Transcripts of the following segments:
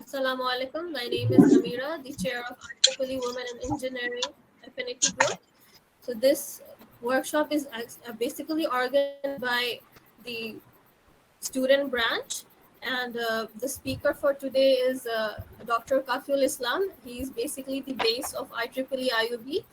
Assalamu alaikum. My name is AMIRAH, the chair of IEEE Women in Engineering Affinity Group. So this workshop is basically organized by the student branch, and the speaker for today is Dr. Kafiul Islam. He is basically the base of IEEE IUB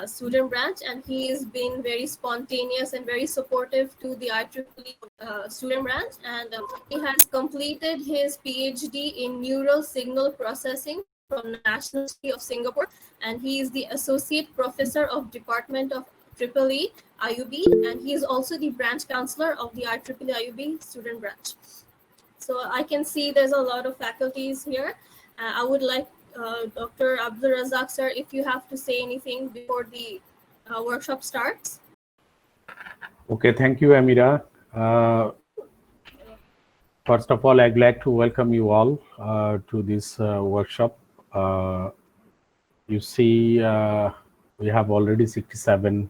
student branch, and he has been very spontaneous and very supportive to the IEEE student branch, and he has completed his PhD in neural signal processing from the National University of Singapore, and he is the associate professor of Department of IEEE IUB, and he is also the branch counselor of the IEEE IUB student branch. So I can see there's a lot of faculties here. I would like Dr. Abdul Razak sir, if you have to say anything before the workshop starts. Okay, thank you, Amira. First of all, I'd like to welcome you all to this workshop. You see, we have already 67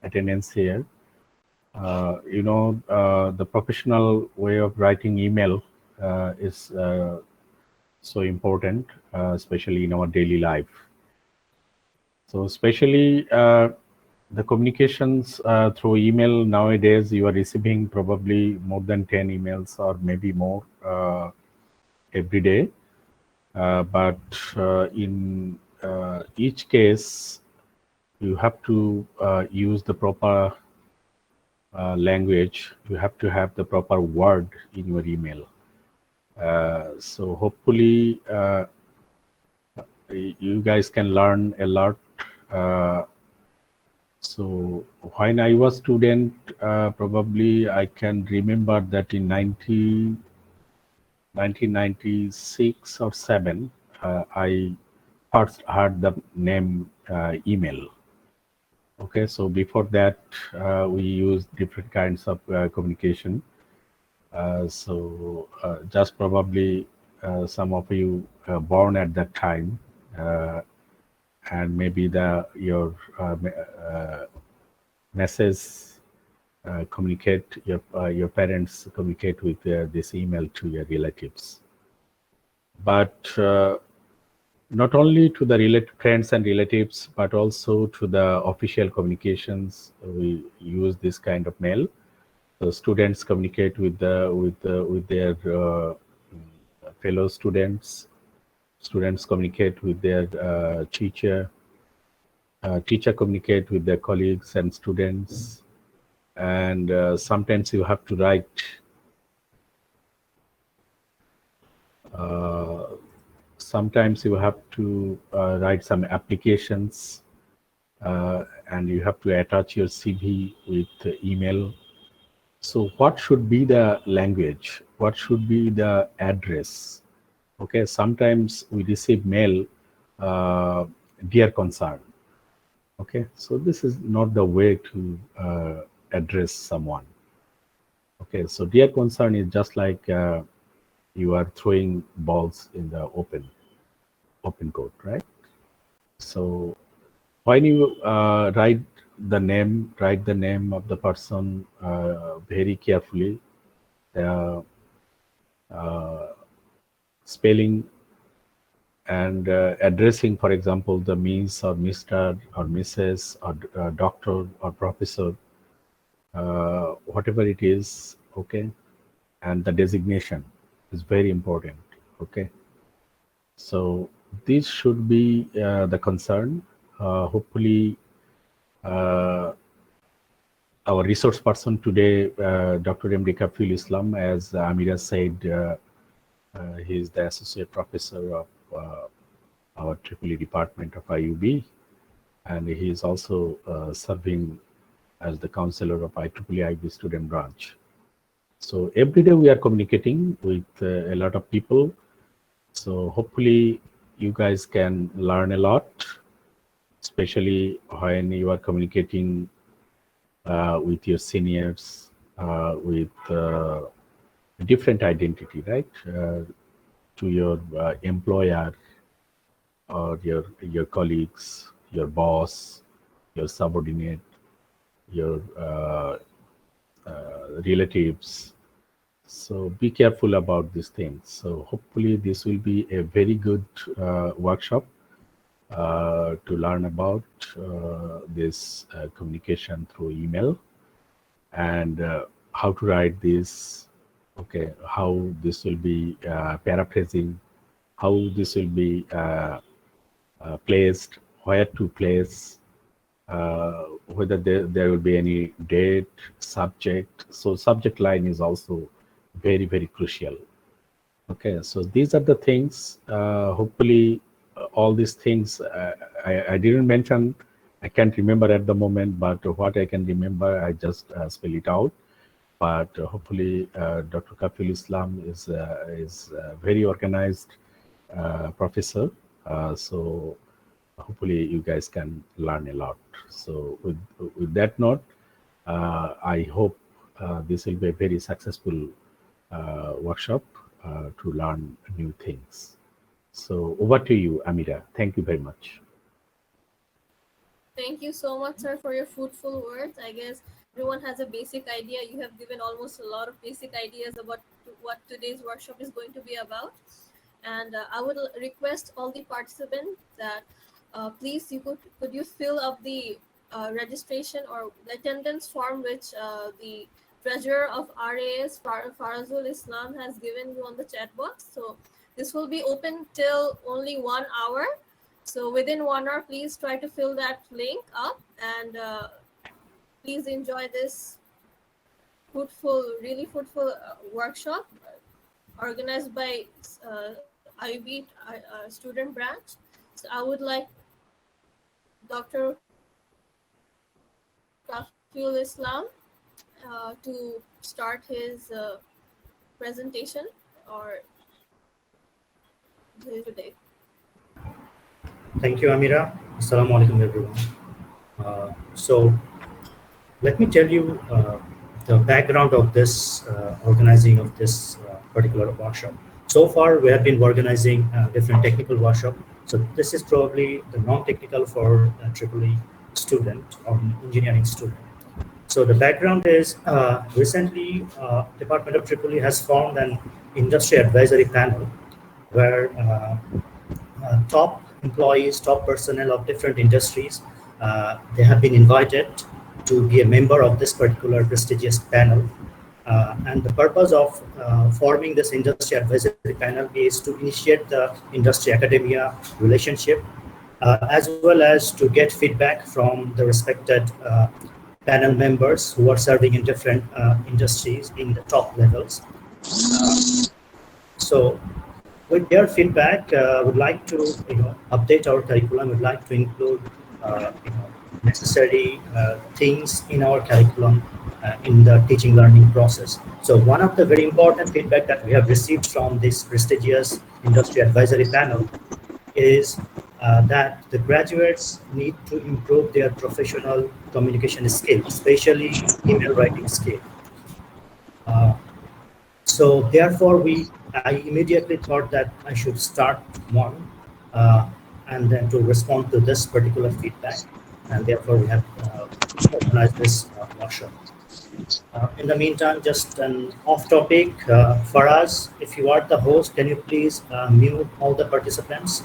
attendance here. The professional way of writing email is so important, especially in our daily life. So especially the communications through email nowadays, you are receiving probably more than 10 emails or maybe more every day. But in each case, you have to use the proper language. You have to have the proper word in your email. So hopefully you guys can learn a lot. So when I was student, probably I can remember that in 1996 or 7, I first heard the name email. Okay, so before that, we used different kinds of communication. Just probably some of you born at that time, and maybe your message communicate, your parents communicate with this email to your relatives. But not only to the friends and relatives, but also to the official communications, we use this kind of mail. So students communicate with their fellow students. Students communicate with their teacher. Teacher communicate with their colleagues and students. And sometimes you have to write. Sometimes you have to write some applications, and you have to attach your CV with email. So what should be the language? What should be the address? Okay, sometimes we receive mail, dear concern. Okay, so this is not the way to address someone. Okay, so dear concern is just like you are throwing balls in the open court, right? So when you write the name of the person very carefully. Spelling and addressing, for example, the Miss or Mr. or Mrs. or Doctor or Professor, whatever it is, okay, and the designation is very important, okay. So this should be the concern. Hopefully, our resource person today, Dr. M.D. Kafiul Islam, as Amira said, he is the associate professor of our IEEE department of IUB, and he is also serving as the counselor of IEEE IUB student branch. So every day we are communicating with a lot of people. So hopefully you guys can learn a lot, especially when you are communicating with your seniors, with different identity, right? To your employer or your colleagues, your boss, your subordinate, your relatives. So be careful about these things. So hopefully this will be a very good workshop to learn about this communication through email and how to write this. Okay, how this will be paraphrasing, how this will be placed, where to place, whether there will be any date, subject. So subject line is also very, very crucial. Okay, so these are the things. Hopefully, all these things I didn't mention. I can't remember at the moment, but what I can remember, I just spell it out. But hopefully, Dr. Kafiul Islam is a very organized professor. So hopefully, you guys can learn a lot. So with that note, I hope this will be a very successful workshop to learn new things. So over to you, Amira. Thank you very much. Thank you so much, sir, for your fruitful words. I guess everyone has a basic idea. You have given almost a lot of basic ideas about what today's workshop is going to be about. And I would request all the participants that please could you fill up the registration or attendance form which the treasurer of RAS Farazul Islam has given you on the chat box. So this will be open till only 1 hour. So within 1 hour, please try to fill that link up and please enjoy this really fruitful workshop organized by IEEE student branch. So I would like Dr. Kafiul Islam to start his presentation or today. Thank you, Amira. Assalamu alaikum, everyone. So let me tell you the background of this organizing of this particular workshop. So far, we have been organizing different technical workshops. So this is probably the non-technical for a EEE student or engineering student. So the background is recently Department of EEE has formed an industry advisory panel where top employees, top personnel of different industries, they have been invited to be a member of this particular prestigious panel. And the purpose of forming this industry advisory panel is to initiate the industry-academia relationship, as well as to get feedback from the respected panel members who are serving in different industries in the top levels. So with their feedback, would like to update our curriculum. Would like to include necessary things in our curriculum in the teaching learning process. So one of the very important feedback that we have received from this prestigious industry advisory panel is that the graduates need to improve their professional communication skills, especially email writing skill. So therefore, I immediately thought that I should start one and then to respond to this particular feedback. And therefore, we have organized this workshop. In the meantime, just an off topic for us, if you are the host, can you please mute all the participants?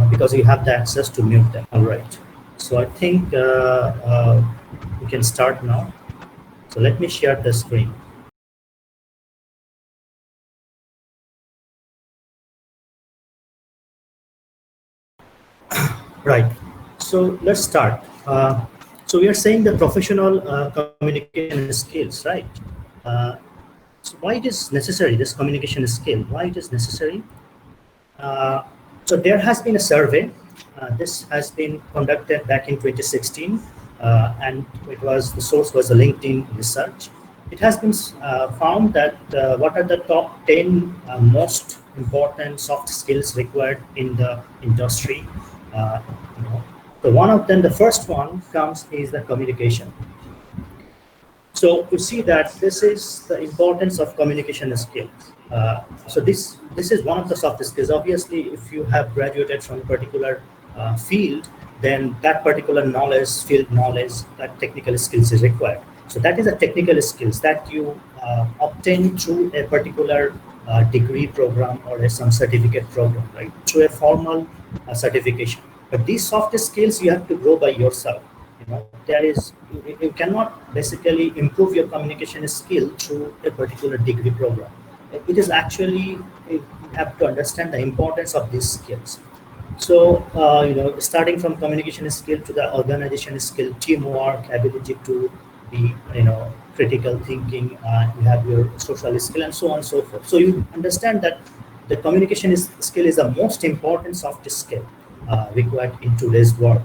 Because you have the access to mute them. All right. So I think we can start now. So let me share the screen. Right. So let's start. So we are saying the professional communication skills, right? So why it is necessary, this communication skill? Why it is necessary? So there has been a survey. This has been conducted back in 2016, and the source was a LinkedIn research. It has been found that what are the top 10 most important soft skills required in the industry. So one of them, the first one is the communication. So you see that this is the importance of communication skills. So this is one of the soft skills. Obviously, if you have graduated from a particular field, then that particular knowledge, field knowledge, that technical skills is required. So that is a technical skills that you obtain through a particular degree program or some certificate program, right? Through a formal certification. But these soft skills you have to grow by yourself. You know, you cannot basically improve your communication skill through a particular degree program. It is actually, you have to understand the importance of these skills. So, starting from communication skill to the organization skill, teamwork, ability to be, critical thinking, you have your social skill and so on and so forth. So you understand that the communication skill is the most important soft skill required in today's world.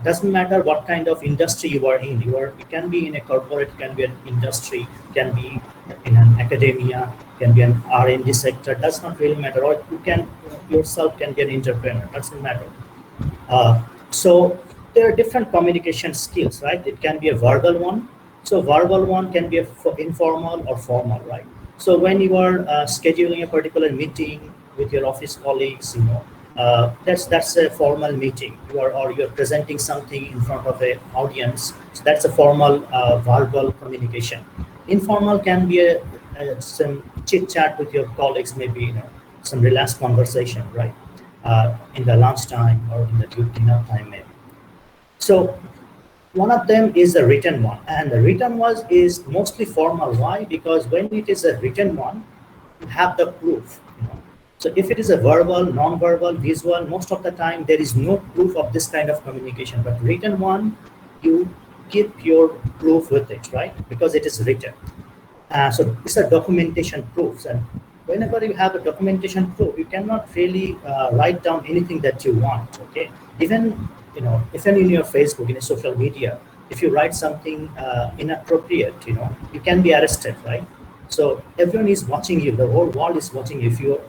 Doesn't matter what kind of industry you are in. You can be in a corporate, can be an industry, can be in an academia, can be an R&D sector. Does not really matter. Or you can yourself can be an entrepreneur. Doesn't matter. So there are different communication skills, right? It can be a verbal one. So verbal one can be informal or formal, right? So when you are scheduling a particular meeting with your office colleagues, that's a formal meeting. You're presenting something in front of an audience. So that's a formal verbal communication. Informal can be some chit chat with your colleagues, maybe some relaxed conversation, right? In the lunchtime or in the dinner time, maybe. So one of them is the written one, and the written one is mostly formal. Why? Because when it is a written one, you have the proof. So if it is a verbal, non-verbal, visual, most of the time there is no proof of this kind of communication. But written one, you keep your proof with it, right? Because it is written. So it's a documentation proofs, and whenever you have a documentation proof, you cannot really write down anything that you want. Okay, even in your Facebook, in a social media, if you write something inappropriate, you can be arrested, right? So everyone is watching you. The whole world is watching you if you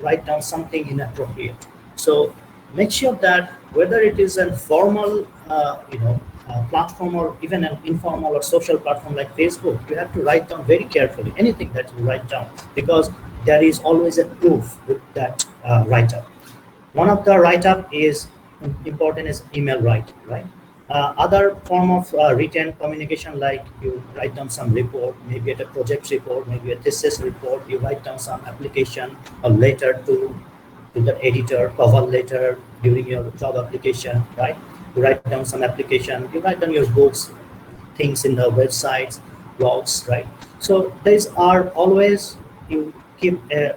write down something inappropriate. So make sure that whether it is a formal, platform or even an informal or social platform like Facebook, you have to write down very carefully anything that you write down, because there is always a proof with that write-up. One of the write-up is important is email writing, right? Other form of written communication, like you write down some report, maybe a project report, maybe a thesis report, you write down some application or letter to the editor, cover letter during your job application, right? You write down some application, you write down your books, things in the websites, blogs, right? So these are always, you keep a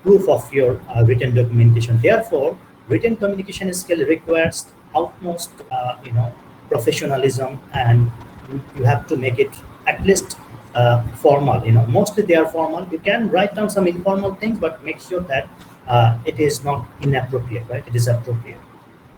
proof of your written documentation. Therefore, written communication skill requires utmost, professionalism, and you have to make it at least formal. Mostly they are formal. You can write down some informal things, but make sure that it is not inappropriate, right? It is appropriate.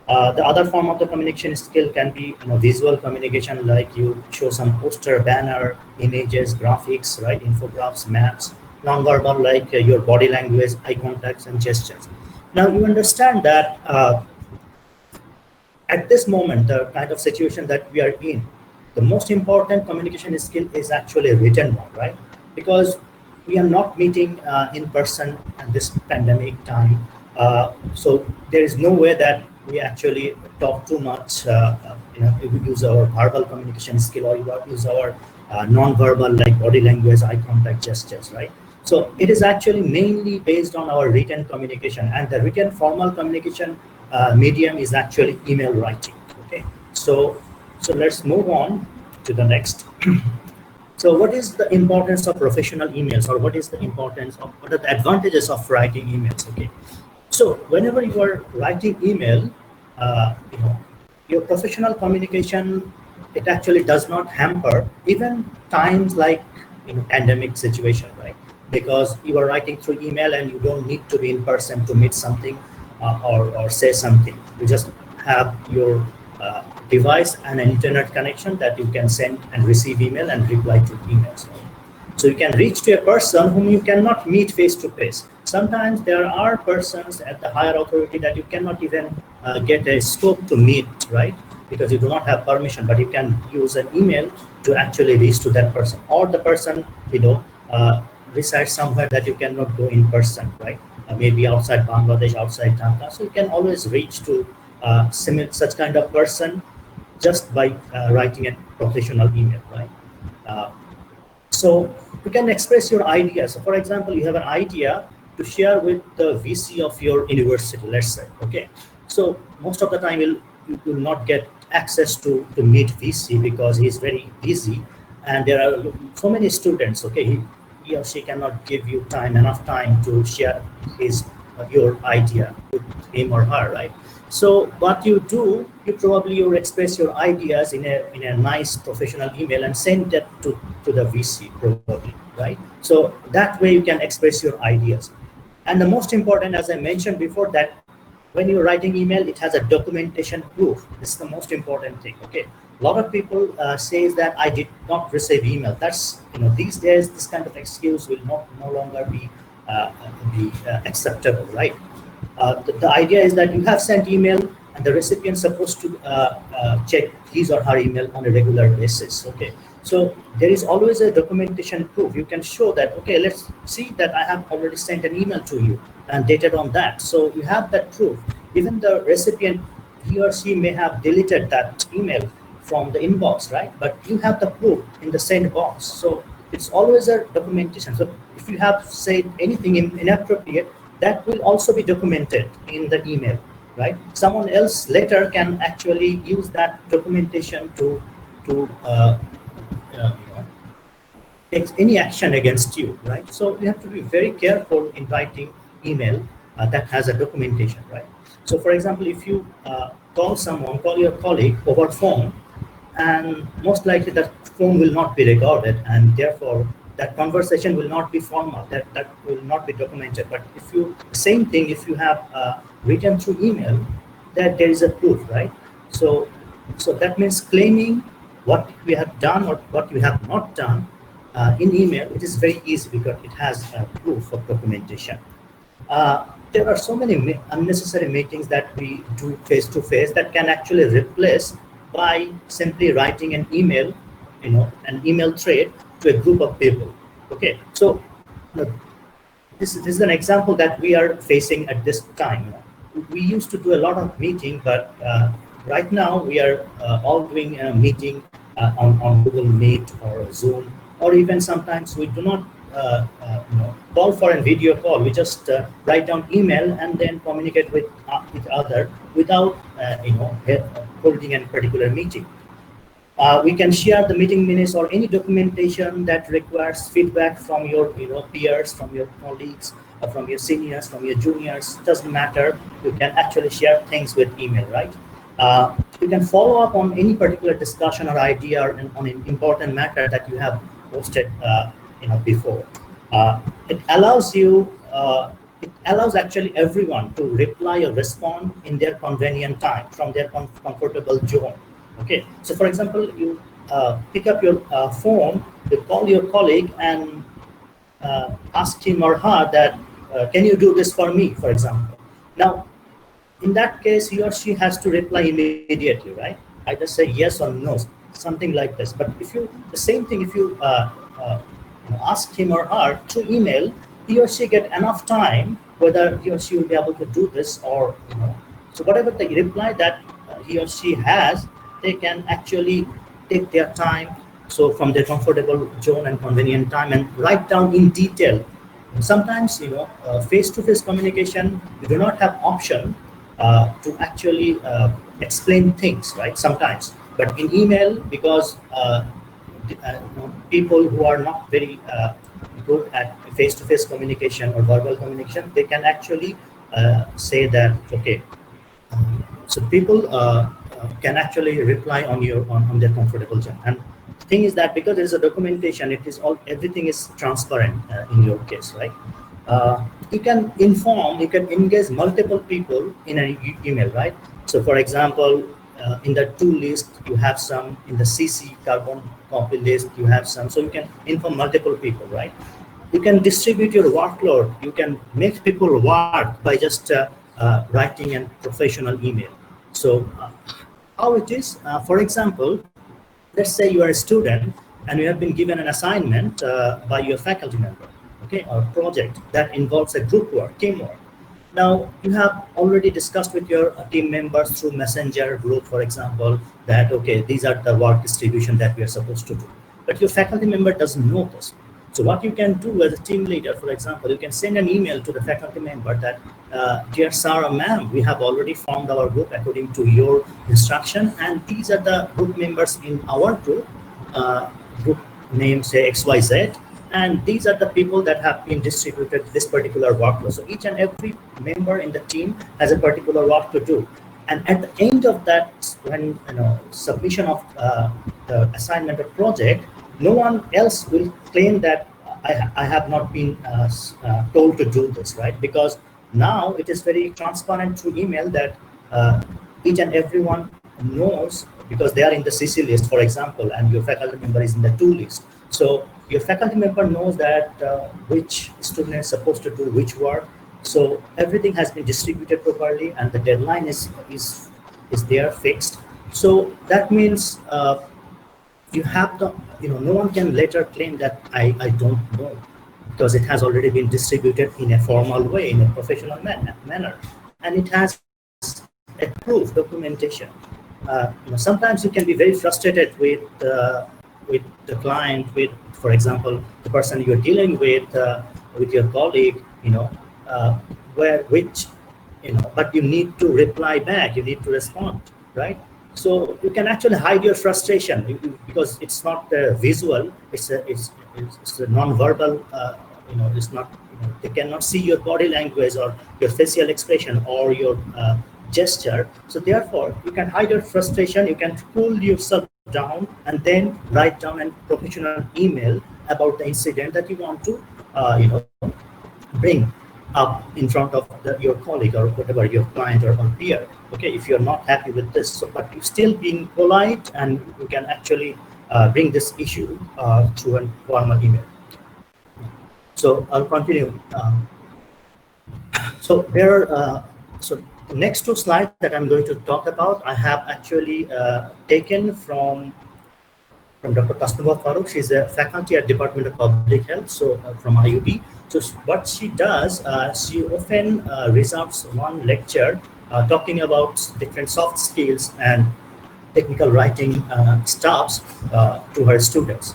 The other form of the communication skill can be visual communication, like you show some poster, banner, images, graphics, right? Infographics, maps. Non-verbal, like your body language, eye contacts, and gestures. Now you understand that at this moment, the kind of situation that we are in, the most important communication skill is actually written one, right? Because we are not meeting in person at this pandemic time. So there is no way that we actually talk too much, if we use our verbal communication skill or use our non-verbal, like body language, eye contact, gestures, right? So it is actually mainly based on our written communication, and the written formal communication medium is actually email writing. Okay, so let's move on to the next. So what is the importance of professional emails, or what are the advantages of writing emails? Okay, so whenever you are writing email, your professional communication, it actually does not hamper even times like pandemic situation, right? Because you are writing through email and you don't need to be in person to meet something or say something. You just have your device and an internet connection that you can send and receive email and reply to emails. So you can reach to a person whom you cannot meet face to face. Sometimes there are persons at the higher authority that you cannot even get a scope to meet, right? Because you do not have permission, but you can use an email to actually reach to that person, or the person resides somewhere that you cannot go in person, right? Maybe outside Bangladesh, outside Dhaka. So you can always reach to such kind of person just by writing a professional email, right? So you can express your ideas. So for example, you have an idea to share with the VC of your university, let's say, okay? So most of the time you will not get access to meet VC because he's very busy and there are so many students, okay? He or she cannot give you enough time to share your idea with him or her, right? So what you do, you express your ideas in a nice professional email and send that to the VC probably, right? So that way you can express your ideas. And the most important, as I mentioned before, that when you're writing email, it has a documentation proof. This is the most important thing, okay? A lot of people says that I did not receive email. That's, these days, this kind of excuse will no longer be acceptable, right? The idea is that you have sent email and the recipient is supposed to check his or her email on a regular basis, okay? So there is always a documentation proof. You can show that, okay, let's see that I have already sent an email to you and dated on that. So you have that proof. Even the recipient, he or she may have deleted that email from the inbox, right? But you have the proof in the send box. So it's always a documentation. So if you have said anything inappropriate, that will also be documented in the email, right? Someone else later can actually use that documentation to take any action against you, right? So you have to be very careful in writing email that has a documentation, right? So for example, if you call your colleague over phone, and most likely that phone will not be recorded, and therefore that conversation will not be formal, that will not be documented. But same thing, if you have written through email, that there is a proof, right? So that means claiming what we have done or what we have not done in email, it is very easy because it has proof of documentation. There are so many unnecessary meetings that we do face-to-face that can actually replace by simply writing an email, an email thread to a group of people. Okay, so this is an example that we are facing at this time. We used to do a lot of meeting, but right now we are all doing a meeting on Google Meet or Zoom, or even sometimes we do not call for a video call. We just write down email and then communicate with each other without holding a particular meeting. We can share the meeting minutes or any documentation that requires feedback from your peers, from your colleagues, from your seniors, from your juniors. Doesn't matter. You can actually share things with email, right? You can follow up on any particular discussion or idea or on an important matter that you have posted before. It allows actually everyone to reply or respond in their convenient time from their comfortable zone. Okay, so for example, you pick up your phone, you call your colleague and ask him or her that, can you do this for me, for example. Now, in that case, he or she has to reply immediately, right? Either say yes or no, something like this. But if the same thing, if you ask him or her through email, he or she get enough time whether he or she will be able to do this or, so whatever the reply that he or she has, they can actually take their time, so from their comfortable zone and convenient time, and write down in detail. Sometimes, face-to-face communication, you do not have option to actually explain things, right? Sometimes, but in email, because people who are not very good at face-to-face communication or verbal communication, they can actually say that, okay, so people can actually reply on their comfortable zone. And the thing is that because there is a documentation, everything is transparent in your case, right? You can engage multiple people in an email, right? So for example, in the to list, you have some, in the CC carbon copy list, you have some, so you can inform multiple people, right? You can distribute your workload. You can make people work by just writing a professional email. So how it is, for example, let's say you are a student and you have been given an assignment by your faculty member, okay, or project that involves a group work, teamwork. Now, you have already discussed with your team members through Messenger group, for example, that, okay, these are the work distribution that we are supposed to do. but your faculty member doesn't know this. So what you can do as a team leader, for example, you can send an email to the faculty member that, dear sir or ma'am, we have already formed our group according to your instruction, and these are the group members in our group, group name say XYZ, and these are the people that have been distributed this particular workload. So each and every member in the team has a particular work to do. And at the end of that, when submission of the assignment or project, no one else will claim that I have not been told to do this, right? Because now it is very transparent through email that each and everyone knows, because they are in the CC list, for example, and your faculty member is in the to list. So your faculty member knows that which student is supposed to do which work. So everything has been distributed properly, and the deadline is there fixed. So that means you have the, no one can later claim that I don't know, because it has already been distributed in a formal way, in a professional manner, and it has a proof documentation. Sometimes you can be very frustrated with the client, with, for example, the person you're dealing with your colleague, but you need to reply back, you need to respond, right? So you can actually hide your frustration because it's not visual, it's a non-verbal, it's not, they cannot see your body language or your facial expression or your gesture. So therefore, you can hide your frustration, you can cool yourself down, and then write down a professional email about the incident that you want to, bring up in front of your colleague or whatever, your client or peer. Okay, if you're not happy with this, but you're still being polite, and you can actually bring this issue through a formal email. So I'll continue. So there are, so the next two slides that I'm going to talk about, I have actually taken from Dr. Kasturba Farooq. She's a faculty at Department of Public Health, so from IUB. So what she does, she often reserves one lecture talking about different soft skills and technical writing stuffs to her students.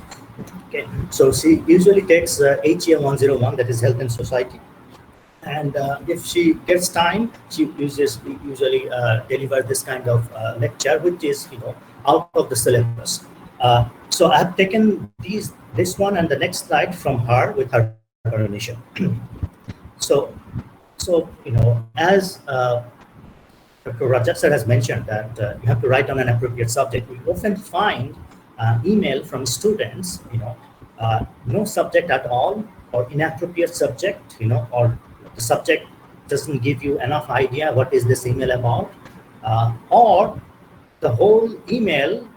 Okay, so she usually takes HEA 101, that is Health and Society. And if she gets time, she usually delivers this kind of lecture, which is out of the syllabus. So I have taken this one and the next slide from her with her Anisha. So as Dr. Rajat sir has mentioned that you have to write down an appropriate subject. We often find email from students, no subject at all, or inappropriate subject, or the subject doesn't give you enough idea what is this email about, or the whole email,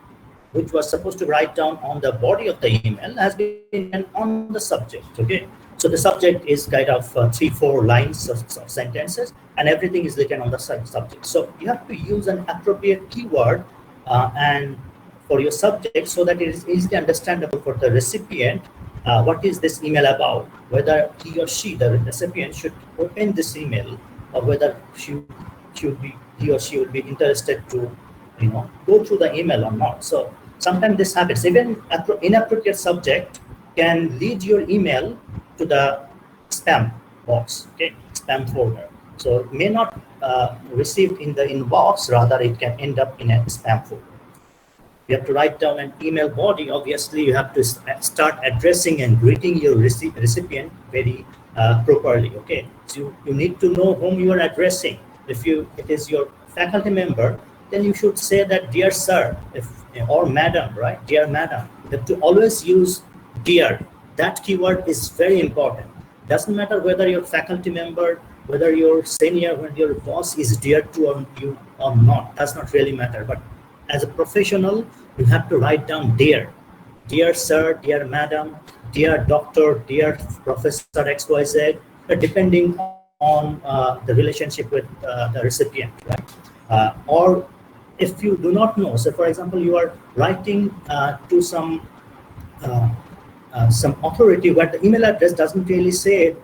which was supposed to write down on the body of the email, has been on the subject. Okay, so the subject is kind of 3-4 lines of sentences, and everything is written on the subject. So you have to use an appropriate keyword and for your subject, so that it is easily understandable for the recipient. What is this email about? Whether he or she, the recipient, should open this email, or whether he or she would be interested to, go through the email or not. So sometimes this happens. Even inappropriate subject can lead your email to the spam box, okay, spam folder. So it may not received in the inbox, rather it can end up in a spam folder. You have to write down an email body. Obviously, you have to start addressing and greeting your recipient very properly. Okay, so you need to know whom you are addressing. If it is your faculty member, then you should say that dear sir, or madam, right? Dear madam. You have to always use dear. That keyword is very important. Doesn't matter whether your faculty member, whether your senior, when your boss is dear to you or not, does not really matter. But as a professional, you have to write down dear sir, dear madam, dear doctor, dear Professor XYZ, depending on the relationship with the recipient, right? Or if you do not know, so for example, you are writing to some authority, but the email address doesn't really say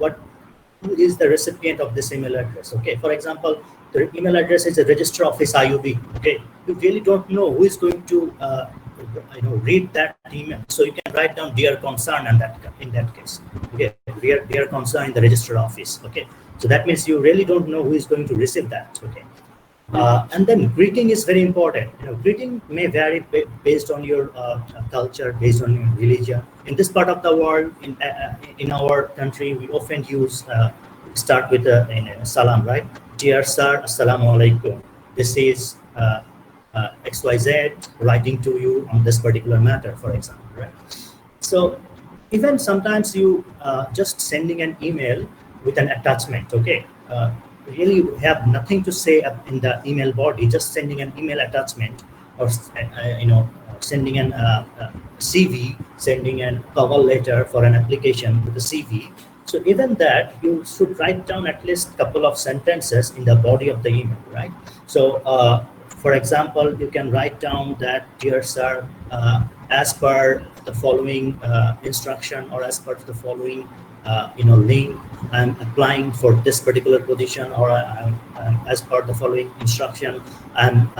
who is the recipient of this email address. Okay, for example, the email address is a register office IUB. Okay, you really don't know who is going to read that email. So you can write down dear concern and that in that case. Okay, dear concern in the registered office. Okay, so that means you really don't know who is going to receive that. Okay. And then greeting is very important. Greeting may vary based on your culture, based on your religion. In this part of the world, in our country, we often use start with a salam, right? Dear sir, assalamu alaikum. This is XYZ writing to you on this particular matter, for example, right? So even sometimes you just sending an email with an attachment, okay? Really you have nothing to say in the email body, just sending an email attachment, or sending an CV, sending a cover letter for an application with a CV. So even that, you should write down at least a couple of sentences in the body of the email, right? So for example, you can write down that, dear sir, as per the following instruction, or as per the following link, I'm applying for this particular position, or as per the following instruction, I'm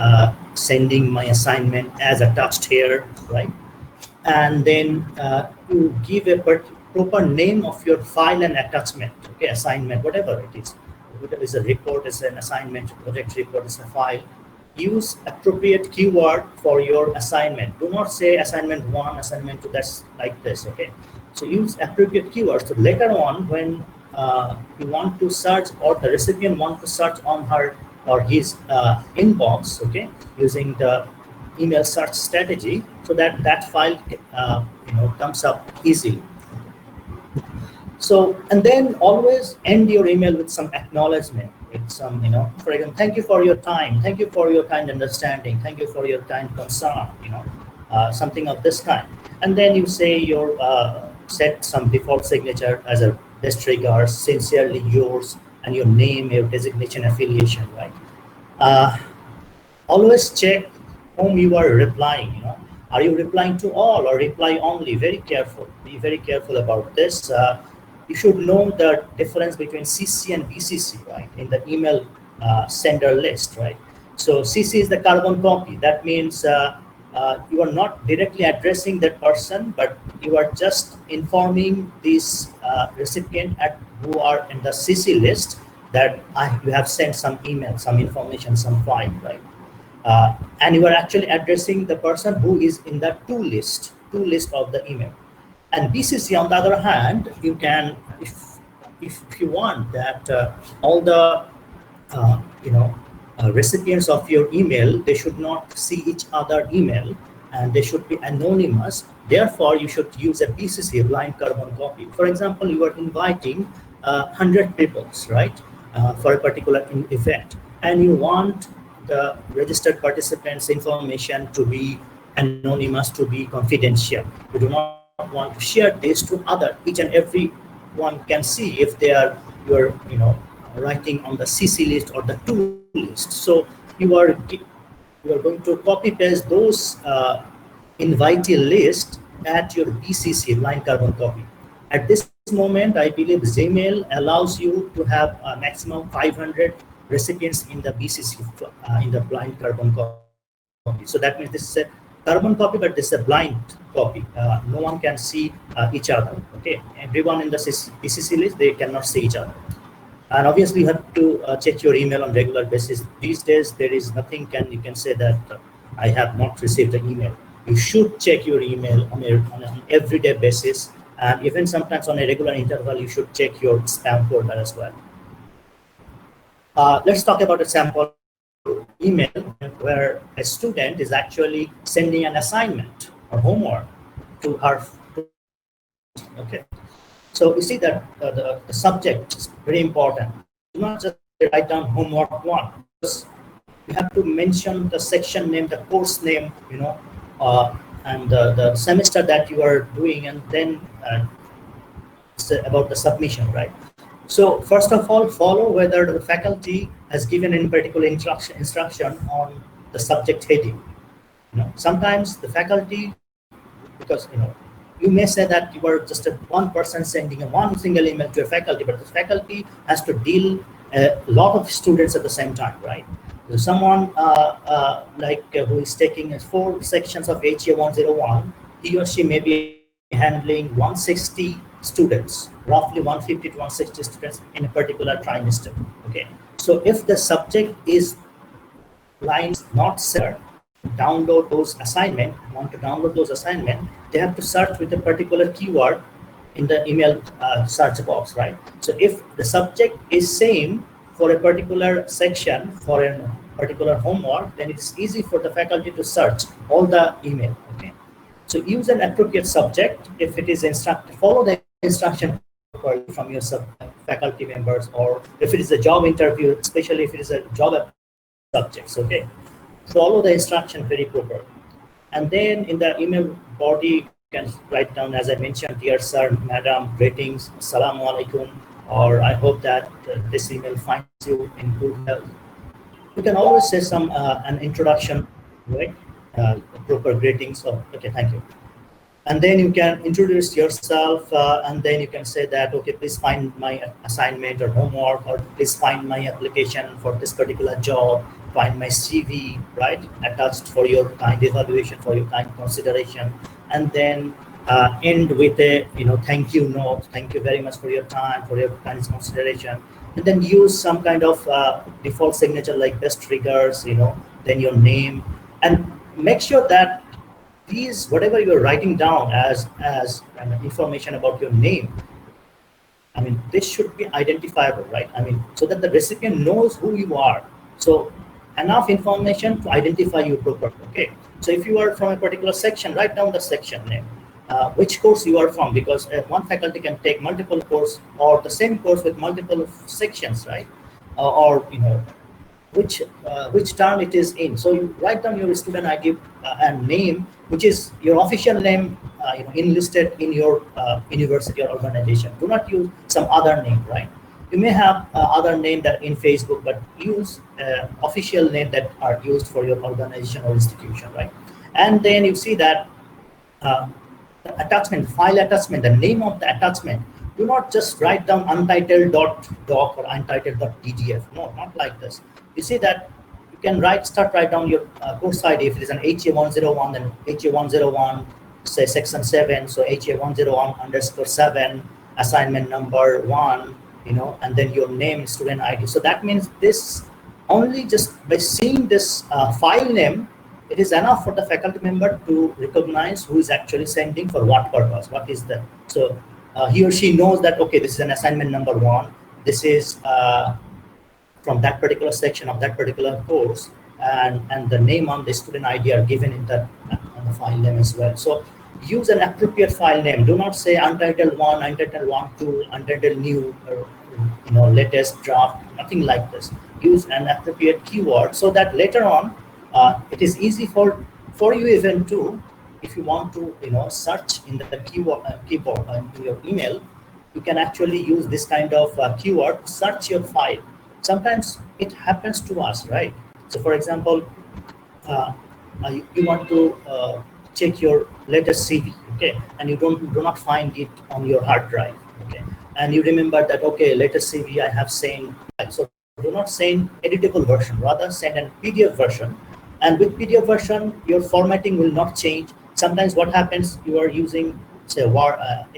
sending my assignment as attached here, right? And then you give a proper name of your file and attachment, okay, assignment, whatever it is. Whether it's a report, it's an assignment, project report, it's a file. Use appropriate keyword for your assignment. Do not say assignment 1, assignment 2, that's like this, okay? So use appropriate keywords. So later on, when you want to search, or the recipient wants to search on her or his inbox, okay, using the email search strategy, so that that file comes up easily. So, and then always end your email with some acknowledgement, with some, for example, thank you for your time, thank you for your kind understanding, thank you for your kind concern, something of this kind. And then you say your set some default signature as a best regards, sincerely yours, and your name, your designation, affiliation, right? Always check whom you are replying. Are you replying to all or reply only? Very careful. Be very careful about this. You should know the difference between CC and BCC, right? In the email sender list, right? So CC is the carbon copy. That means you are not directly addressing that person, but you are just informing this recipient who are in the CC list that you have sent some email, some information, some file, right? And you are actually addressing the person who is in the to list of the email. And BCC, on the other hand, you can, if you want that all the recipients of your email, they should not see each other email, and they should be anonymous. Therefore, you should use a BCC, blind carbon copy. For example, you are inviting 100 people, right, for a particular event, and you want the registered participants' information to be anonymous, to be confidential. You do not want to share this to each and every one can see if they are writing on the CC list or the to list. So you are going to copy paste those invitee list at your BCC, blind carbon copy. At this moment, I believe Gmail allows you to have a maximum 500 recipients in the BCC, in the blind carbon copy. So that means this is a carbon copy, but this is a blind copy. No one can see each other. Okay, everyone in the BCC list, they cannot see each other. And obviously, you have to check your email on regular basis. These days, there is nothing you can say that I have not received an email. You should check your email on an everyday basis, and even sometimes on a regular interval, you should check your spam folder as well. Let's talk about a sample email where a student is actually sending an assignment or homework to her. Okay, so you see that the subject is very important. Do not just write down homework 1. You have to mention the section name, the course name, and the semester that you are doing, and then about the submission, right? So first of all, follow whether the faculty has given any particular instruction on the subject heading. Sometimes the faculty, because you may say that you are just one person sending one single email to a faculty, but the faculty has to deal a lot of students at the same time, right? Someone who is taking 4 sections of HA 101, he or she may be handling 160 students, roughly 150 to 160 students in a particular trimester. Okay, so if the subject is lines not set, download those assignment, want to download those assignment, they have to search with a particular keyword in the email search box, right? So if the subject is same for a particular section, for a particular homework, then it's easy for the faculty to search all the email. Okay, so use an appropriate subject. If it is follow the instruction properly from your faculty members, or if it is a job interview, especially if it is a job subjects. Okay, follow the instruction very properly. And then in the email body, you can write down, as I mentioned, dear sir, madam, greetings, assalamu alaikum, or I hope that this email finds you in good health. You can always say some an introduction, right? Proper greetings. So, okay, thank you. And then you can introduce yourself, and then you can say that, okay, please find my assignment or homework, or please find my application for this particular job, find my CV, right, attached for your kind evaluation, for your kind consideration, and then end with a thank you note, thank you very much for your time, for your kind consideration, and then use some kind of default signature like best regards, then your name, and make sure that these, whatever you're writing down as information about your name, I mean, this should be identifiable, right? I mean, so that the recipient knows who you are. So enough information to identify you properly. Okay, so if you are from a particular section, write down the section name, which course you are from, because one faculty can take multiple course or the same course with multiple sections, right? Or which term it is in. So you write down your student ID and name, which is your official name, enlisted in your university or organization. Do not use some other name, right? You may have other name that in Facebook, but use official name that are used for your organization or institution, right? And then you see that the attachment, file attachment, the name of the attachment. Do not just write down untitled.doc or untitled.pdf. No, not like this. You see that you can start write down your course ID. If it is an HA101, then HA101, say section 7, so HA101_7, assignment number 1, and then your name, student ID. So that means this, only just by seeing this file name, it is enough for the faculty member to recognize who is actually sending for what purpose, what is the, so he or she knows that, okay, this is an assignment number 1, this is from that particular section of that particular course, and the name on the student ID are given in that on the file name as well. So use an appropriate file name. Do not say untitled 1, untitled 1.2, untitled new, or latest draft, nothing like this. Use an appropriate keyword so that later on it is easy for you even to, if you want to search in the keyboard in your email, you can actually use this kind of keyword to search your file. Sometimes it happens to us, right? So for example, you want to check your latest CV, okay, and you do not find it on your hard drive, okay, and you remember that, okay, latest CV I have sent, so do not send editable version, rather send an PDF version. And with PDF version, your formatting will not change. Sometimes what happens, you are using, say,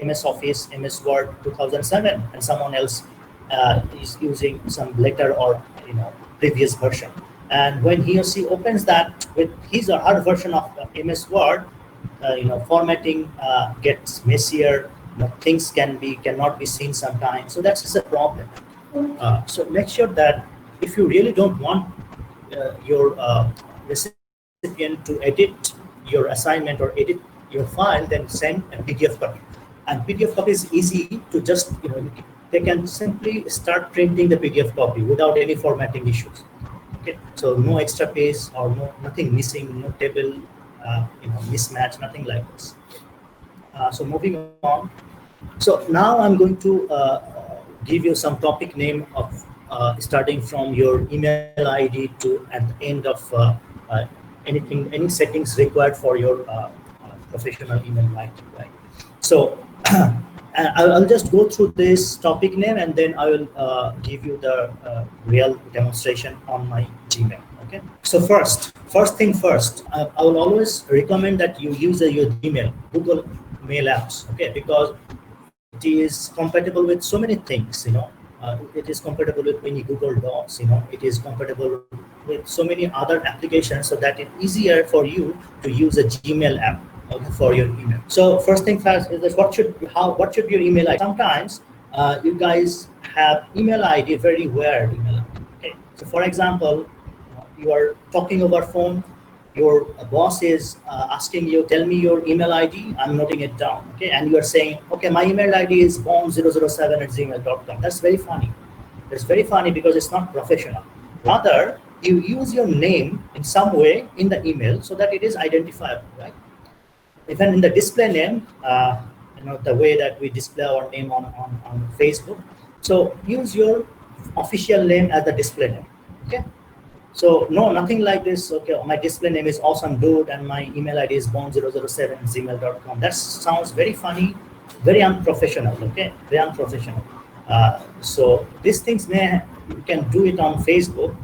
MS Office, MS Word 2007, and someone else is using some later or previous version. And when he or she opens that with his or her version of MS Word, formatting gets messier. Things cannot be seen sometimes. So that's a problem. So make sure that if you really don't want your recipient to edit your assignment or edit your file, then send a PDF copy. And PDF copy is easy to just, they can simply start printing the PDF copy without any formatting issues. Okay, so no extra page or nothing missing, no table, mismatch, nothing like this. So moving on. So now I'm going to give you some topic name of starting from your email ID to at the end of any settings required for your professional email writing, right? So I'll just go through this topic name and then I will give you the real demonstration on my Gmail. Okay. So first thing first, I will always recommend that you use your Gmail, Google Mail apps. Okay, because it is compatible with so many things. It is compatible with many Google Docs. It is compatible with so many other applications, so that it's easier for you to use a Gmail app for your email. So first thing first is that what should your email ID? Sometimes you guys have email ID, very weird email ID. Okay. So for example, you are talking over phone, your boss is asking you, tell me your email ID, I'm noting it down, okay, and you are saying, okay, my email ID is bomb007@gmail.com. That's very funny. It's very funny because it's not professional. Rather, you use your name in some way in the email so that it is identifiable, right? Even in the display name, the way that we display our name on Facebook. So use your official name as the display name, okay? So no, nothing like this. Okay, my display name is awesome dude, and my email ID is bomb007@gmail.com. That sounds very funny, very unprofessional. Okay, very unprofessional. So these things you can do it on Facebook,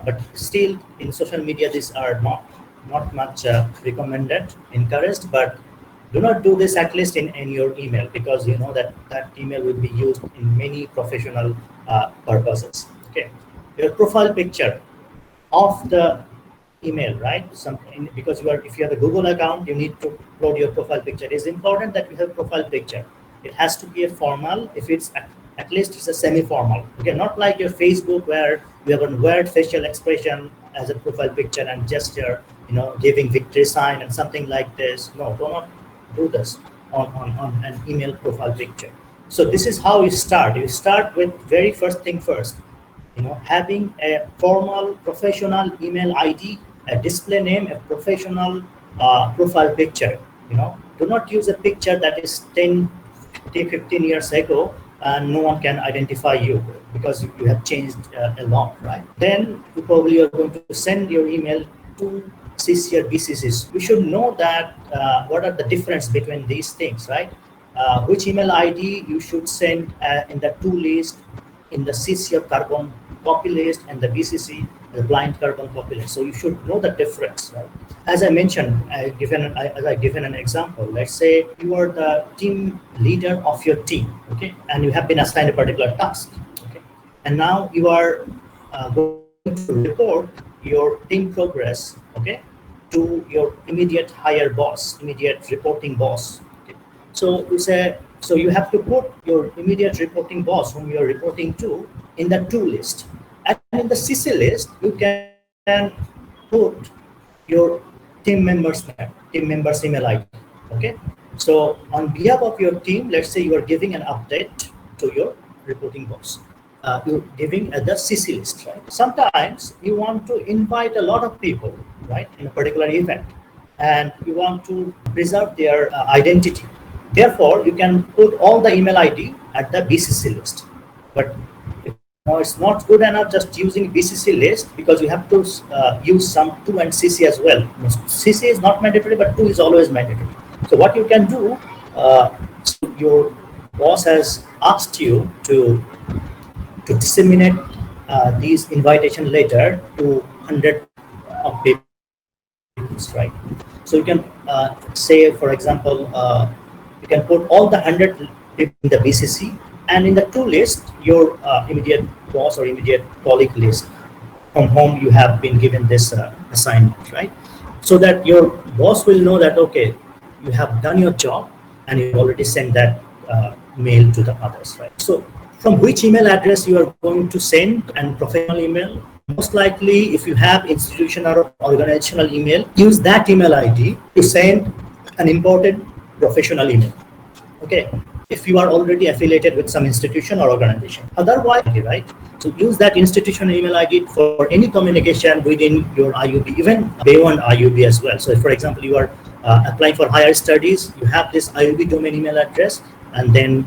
but still in social media these are not much recommended, encouraged. But do not do this at least in your email, because you know that email will be used in many professional purposes. Okay, your profile picture of the email, right? Because if you have a Google account, you need to upload your profile picture. It's important that you have profile picture. It has to be a formal. If it's at least it's a semi-formal. Okay, not like your Facebook where you have a weird facial expression as a profile picture and gesture, giving victory sign and something like this. No, do not do this on an email profile picture. So this is how you start. You start with very first thing first. Having a formal professional email ID, a display name, a professional profile picture. Do not use a picture that is 10, 15 years ago and no one can identify you because you have changed a lot, right? Then you probably are going to send your email to CC or BCCs. We should know that what are the difference between these things, right? Which email ID you should send in the to list, in the CC or carbon copy list, and the BCC, the blind carbon copy list. So you should know the difference, right? As I mentioned, as I given an example, let's say you are the team leader of your team, okay, and you have been assigned a particular task, okay, and now you are going to report your team progress, okay, to your immediate higher boss, immediate reporting boss. Okay. So you have to put your immediate reporting boss, whom you are reporting to, in the to list. And in the CC list, you can put your team members' email ID. Okay. So on behalf of your team, let's say you are giving an update to your reporting boss. You're giving the CC list, right? Sometimes you want to invite a lot of people, right, in a particular event, and you want to preserve their identity. Therefore, you can put all the email ID at the BCC list. But it's not good enough just using BCC list, because you have to use some to and CC as well. CC is not mandatory, but to is always mandatory. So what you can do, your boss has asked you to disseminate these invitation letter to 100 of people, right? So you can say, for example, you can put all the 100 people in the BCC, and in the to list, your immediate boss or immediate colleague list from whom you have been given this assignment, right? So that your boss will know that, okay, you have done your job and you already sent that mail to the others, right? So from which email address you are going to send and professional email? Most likely, if you have institutional or organizational email, use that email ID to send an important professional email. Okay, if you are already affiliated with some institution or organization. Otherwise, right? So use that institutional email ID for any communication within your IUB, even beyond IUB as well. So if, for example, you are applying for higher studies, you have this IUB domain email address, and then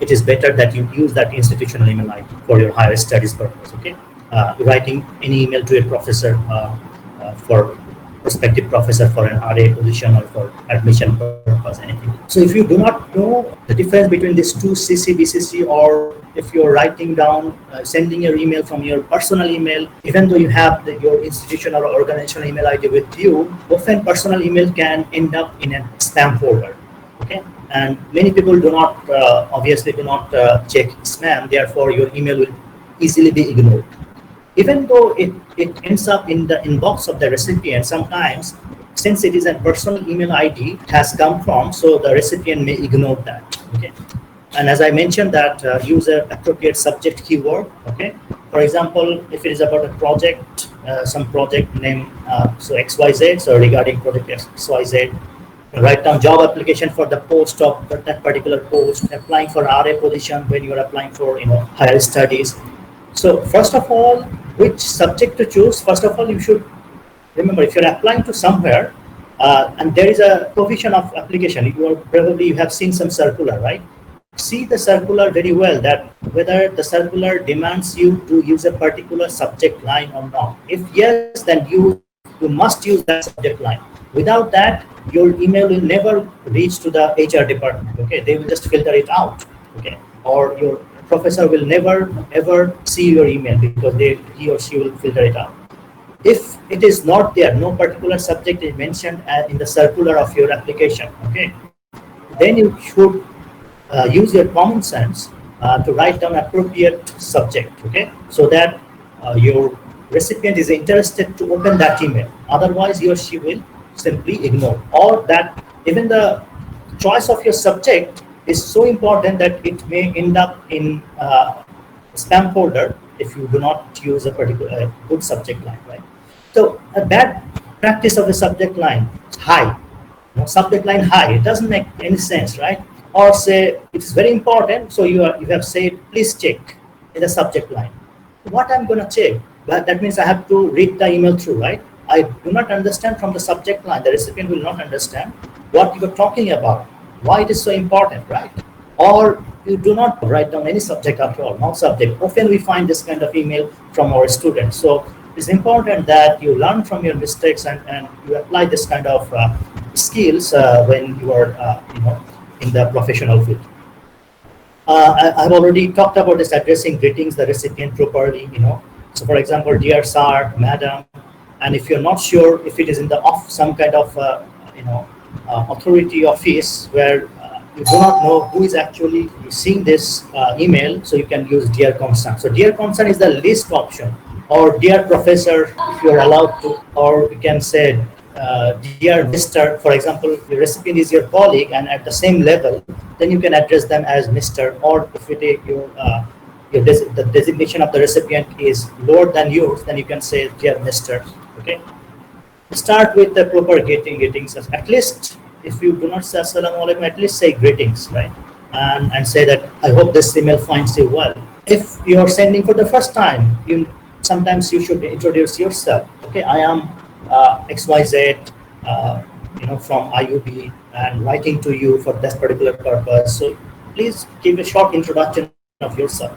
it is better that you use that institutional email ID for your higher studies purpose. Okay, writing any email to a professor for prospective professor for an RA position or for admission purpose, anything. So if you do not know the difference between these two CC, BCC, or if you're writing down, sending your email from your personal email, even though you have your institutional or organizational email ID with you, often personal email can end up in a spam folder. Okay, and many people do not, obviously do not check spam, therefore your email will easily be ignored. Even though it ends up in the inbox of the recipient, sometimes since it is a personal email ID it has come from, so the recipient may ignore that. Okay, and as I mentioned that use an appropriate subject keyword. Okay, for example, if it is about a project, some project name, so XYZ, so regarding project XYZ, write down job application for the post of that particular post, applying for RA position when you are applying for higher studies. So first of all, which subject to choose? First of all, you should remember if you're applying to somewhere and there is a provision of application, you have seen some circular, right? See the circular very well, that whether the circular demands you to use a particular subject line or not. If yes, then you must use that subject line. Without that, your email will never reach to the HR department. Okay, they will just filter it out. Okay, or your professor will never ever see your email because he or she will filter it out. If it is not there, no particular subject is mentioned in the circular of your application, okay, then you should use your common sense to write down appropriate subject, okay, so that your recipient is interested to open that email. Otherwise, he or she will simply ignore. Or that even the choice of your subject is so important that it may end up in spam folder if you do not use a particular good subject line, right? So a bad practice of the subject line, high, subject line high, it doesn't make any sense, right? Or say it's very important, so you have said please check in the subject line. What I'm going to check? But that means I have to read the email through, right? I do not understand from the subject line. The recipient will not understand what you're talking about, why it is so important, right? Or you do not write down any subject at all, no subject. Often we find this kind of email from our students. So it's important that you learn from your mistakes and you apply this kind of skills when you are in the professional field. I've already talked about this, addressing greetings the recipient properly. So for example, dear sir, madam, and if you're not sure if it is in the some kind of authority office where you do not know who is actually seeing this email, so you can use dear concern. So dear concern is the least option, or dear professor if you're allowed to, or you can say dear Mr. For example, the recipient is your colleague and at the same level, then you can address them as Mr. Or if it is the designation of the recipient is lower than yours, then you can say dear Mr. Okay. Start with the proper greetings. At least if you do not say assalamu alaikum, at least say greetings, right? And say that I hope this email finds you well. If you are sending for the first time, sometimes you should introduce yourself. Okay, I am XYZ, from IUB, and writing to you for this particular purpose. So please give a short introduction of yourself,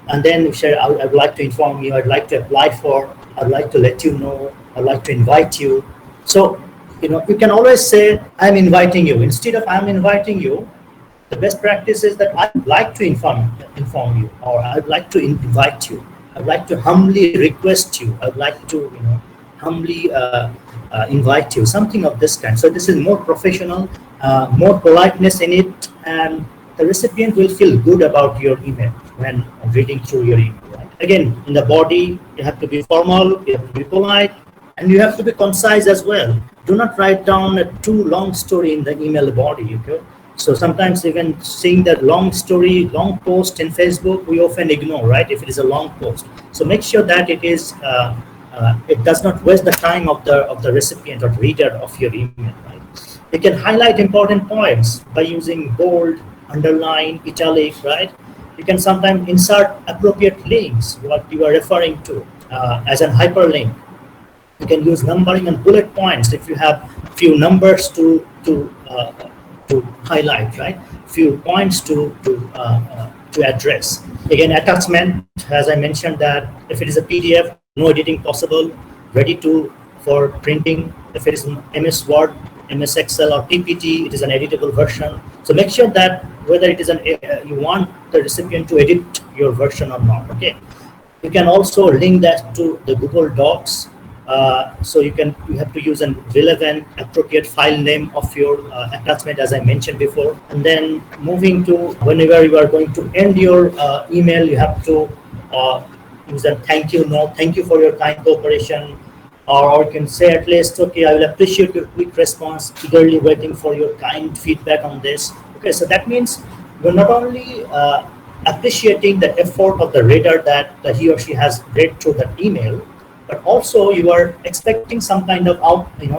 and then share. I would like to inform you. I'd like to apply for. I'd like to let you know. I'd like to invite you. So you can always say I'm inviting you instead of I'm inviting you. The best practice is that I'd like to inform you, or I'd like to invite you. I'd like to humbly request you. I'd like to humbly invite you, something of this kind. So this is more professional, more politeness in it, and the recipient will feel good about your email when reading through your email. Right? Again, in the body, you have to be formal, you have to be polite, and you have to be concise as well. Do not write down a too long story in the email body. Okay? So sometimes even seeing that long story, long post in Facebook, we often ignore, right? If it is a long post, so make sure that it is. It does not waste the time of the recipient or reader of your email. Right? You can highlight important points by using bold, underline, italic. Right? You can sometimes insert appropriate links, what you are referring to, as an hyperlink. You can use numbering and bullet points if you have few numbers to highlight. Right? Few points to address. Again, attachment, as I mentioned, that if it is a PDF, no editing possible, ready to for printing. If it is MS Word, MS Excel, or PPT, it is an editable version. So make sure that whether it is you want the recipient to edit your version or not. Okay. You can also link that to the Google Docs. So you have to use an relevant, appropriate file name of your attachment, as I mentioned before. And then moving to whenever you are going to end your email, you have to use a thank you note. Thank you for your kind cooperation. Or you can say at least, okay, I will appreciate your quick response, eagerly waiting for your kind feedback on this. Okay, so that means you're not only appreciating the effort of the reader that he or she has read through that email, but also you are expecting some kind of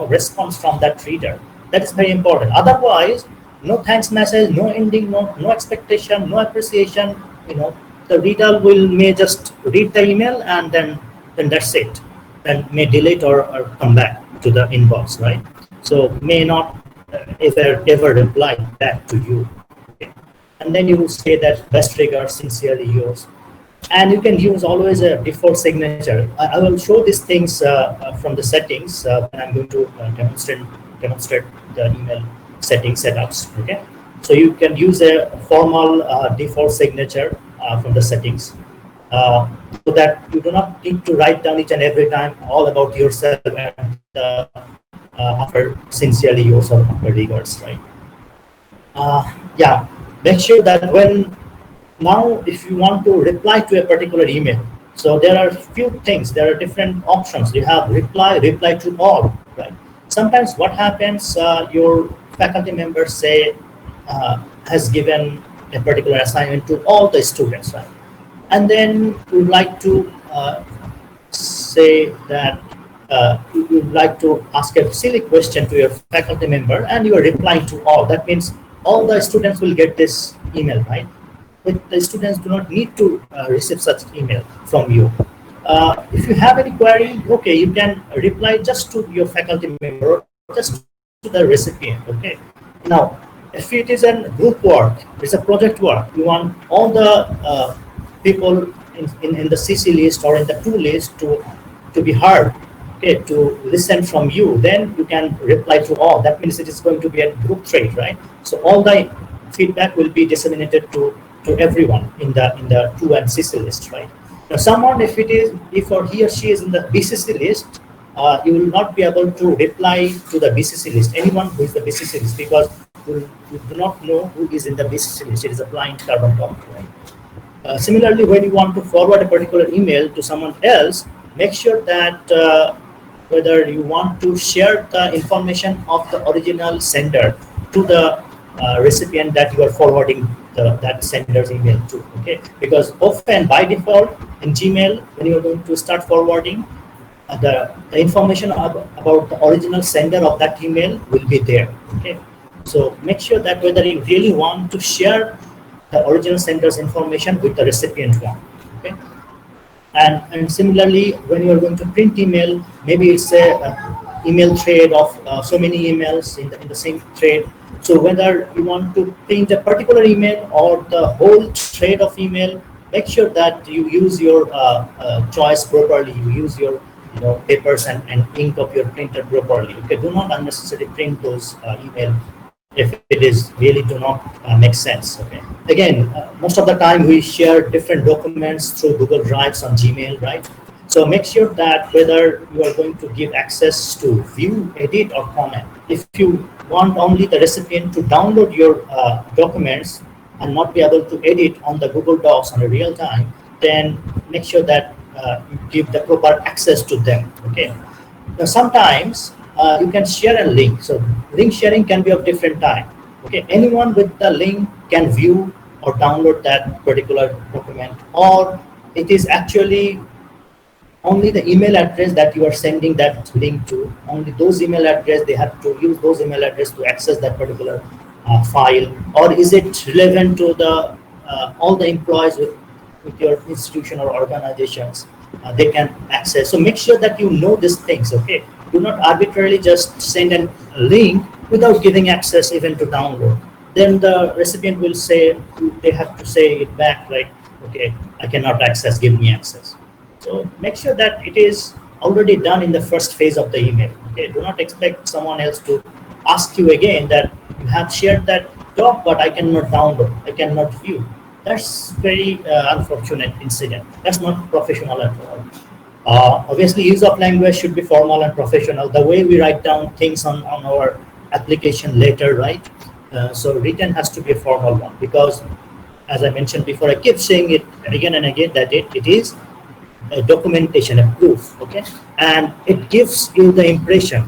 response from that reader. That is very important. Otherwise, no thanks message, no ending note, no expectation, no appreciation. The reader may just read the email and then that's it. Then may delete or come back to the inbox, right? So may not ever reply back to you. Okay. And then you will say that best regards, sincerely yours. And you can use always a default signature. I will show these things from the settings when I'm going to demonstrate the email setups. Okay, so you can use a formal default signature from the settings, so that you do not need to write down each and every time all about yourself and after sincerely yours or after regards, right? Yeah, make sure that now if you want to reply to a particular email, so there are few things, there are different options. You have reply to all, right? Sometimes what happens, your faculty members say has given a particular assignment to all the students, right? And then you would like to say that you would like to ask a silly question to your faculty member and you are replying to all. That means all the students will get this email, right? But the students do not need to receive such email from you. If you have any query, okay, you can reply just to your faculty member, just to the recipient, okay? Now, if it is a group work, it's a project work, you want all the people in the CC list or in the to list to be heard, okay, to listen from you, then you can reply to all. That means it is going to be a group thread, right? So all the feedback will be disseminated to everyone in the to and CC list, right? Now, someone, if he or she is in the BCC list, you will not be able to reply to the BCC list, anyone who is the BCC list, because you do not know who is in the BCC list. It is a blind carbon copy, right? Similarly, when you want to forward a particular email to someone else, make sure that whether you want to share the information of the original sender to the recipient that you are forwarding that sender's email to, okay? Because often by default in Gmail, when you are going to start forwarding, the information about the original sender of that email will be there, okay? So make sure that whether you really want to share the original sender's information with the recipient one, okay? And similarly, when you are going to print email, maybe it's a email thread of so many emails in the same thread. So whether you want to print a particular email or the whole thread of email, make sure that you use your choice properly. You use your papers and ink of your printer properly. Okay, do not unnecessarily print those email if it is really do not make sense. Okay. Again, most of the time we share different documents through Google Drives on Gmail, right? So make sure that whether you are going to give access to view, edit, or comment. If you want only the recipient to download your documents and not be able to edit on the Google Docs on a real time, then make sure that you give the proper access to them. Okay. Now sometimes you can share a link. So link sharing can be of different type. Okay, anyone with the link can view or download that particular document, or it is actually only the email address that you are sending that link to. Only those email address, they have to use those email address to access that particular file, or is it relevant to the all the employees with your institution or organizations? They can access. So make sure that you know these things. Okay, do not arbitrarily just send a link without giving access even to download. Then the recipient will say, they have to say it back, like, okay, I cannot access, give me access. So make sure that it is already done in the first phase of the email. Okay, do not expect someone else to ask you again that you have shared that doc, but I cannot download, I cannot view. That's very unfortunate incident. That's not professional at all. Obviously, use of language should be formal and professional. The way we write down things on our application later, right? So written has to be a formal one, because as I mentioned before, I keep saying it again and again that it is a documentation, a proof, okay? And it gives you the impression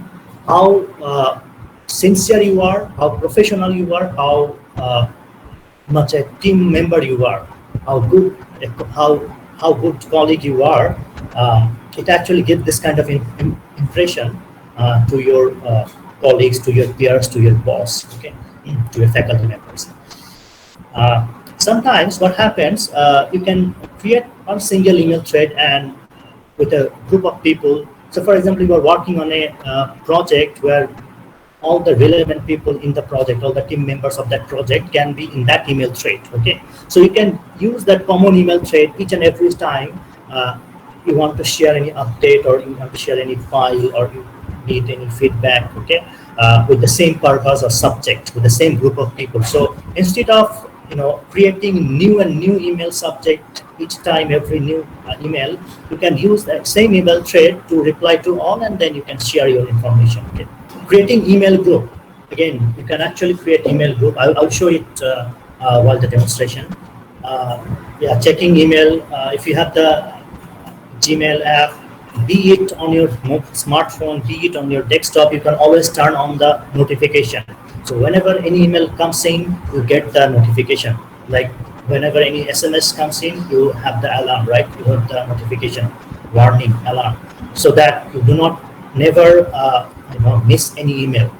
how sincere you are, how professional you are, how much a team member you are, how good, how good colleague you are. It actually gives this kind of impression to your colleagues, to your peers, to your boss, okay, to your faculty members. Sometimes what happens, you can create one single email thread and with a group of people. So for example, you are working on a project where all the relevant people in the project, all the team members of that project can be in that email thread, okay? So you can use that common email thread each and every time you want to share any update, or you want to share any file, or you need any feedback, okay? With the same purpose or subject, with the same group of people. So instead of creating new and new email subject each time, every new email, you can use that same email thread to reply to all, and then you can share your information. Okay. Creating email group. Again, you can actually create email group. I'll show it while the demonstration. Yeah, checking email. If you have the Gmail app, be it on your smartphone, be it on your desktop, you can always turn on the notification. So whenever any email comes in, you get the notification. Like whenever any SMS comes in, you have the alarm, right? You have the notification, warning, alarm, so that you do not never miss any email.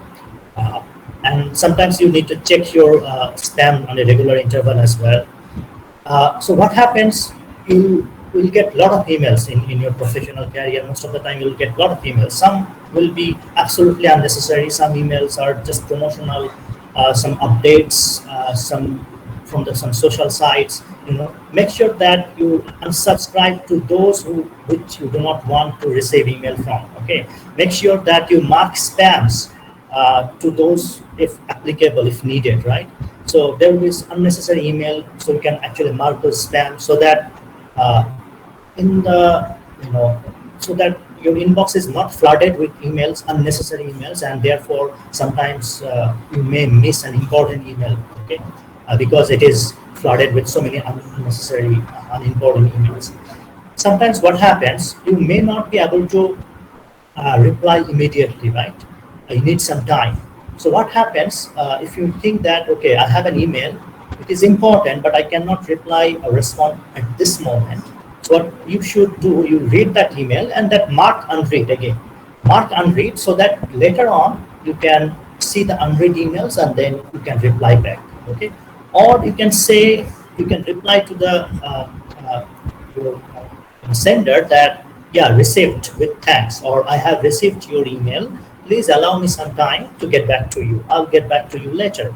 And sometimes you need to check your spam on a regular interval as well. So what happens? You will get a lot of emails in your professional career. Most of the time you'll get a lot of emails. Some will be absolutely unnecessary. Some emails are just promotional, some updates, some from some social sites. Make sure that you unsubscribe to those which you do not want to receive email from. Okay, make sure that you mark spams to those if applicable, if needed, right? So there is unnecessary email, so you can actually mark those spam, so that in the so that your inbox is not flooded with emails, unnecessary emails, and therefore sometimes you may miss an important email, okay, because it is flooded with so many unnecessary, unimportant emails. Sometimes what happens, you may not be able to reply immediately, right? You need some time. So what happens if you think that, okay, I have an email, it is important, but I cannot reply or respond at this moment. So what you should do, you read that email and that mark unread again. Mark unread, so that later on you can see the unread emails and then you can reply back, okay? Or you can say, you can reply to the your sender that, yeah, received with thanks, or I have received your email. Please allow me some time to get back to you. I'll get back to you later.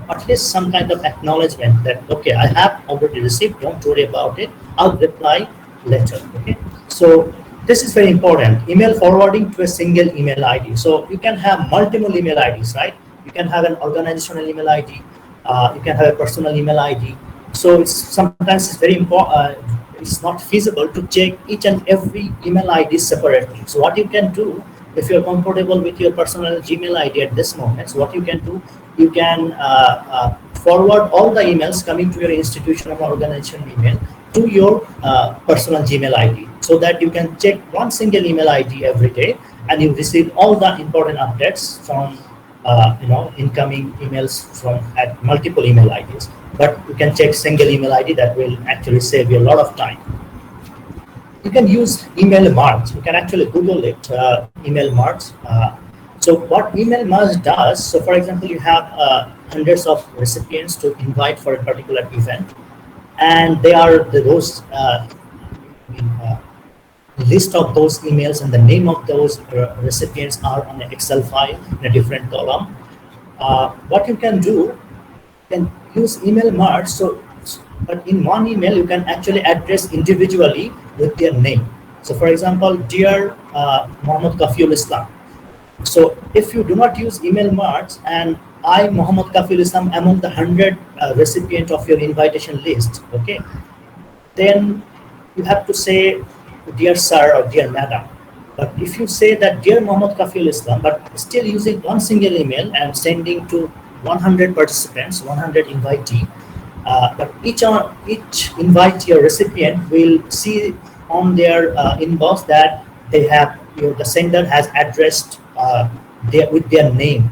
At least some kind of acknowledgement that, okay, I have already received, don't worry about it, I'll reply later, okay? So this is very important, email forwarding to a single email ID. So you can have multiple email IDs, right? You can have an organizational email ID, you can have a personal email ID. So sometimes it's very important, it's not feasible to check each and every email ID separately. So what you can do, if you're comfortable with your personal Gmail ID at this moment, so what you can do, you can forward all the emails coming to your institution or organization email to your personal Gmail ID, so that you can check one single email ID every day, and you receive all the important updates from incoming emails from at multiple email IDs. But you can check single email ID, that will actually save you a lot of time. You can use email merge. You can actually Google it, email merge. So what email merge does, so for example, you have hundreds of recipients to invite for a particular event, and they are those list of those emails and the name of those recipients are on an Excel file in a different column. What you can do, you can use email merge. But in one email, you can actually address individually with their name. So for example, dear Muhammad Kafiul Islam. So if you do not use email marks and I, Muhammad Kafiul Islam, among the 100 recipient of your invitation list, okay, then you have to say dear sir or dear madam. But if you say that dear Muhammad Kafiul Islam, but still using one single email and sending to 100 participants, 100 invitee, but each invitee or recipient will see on their inbox that they have, the sender has addressed with their name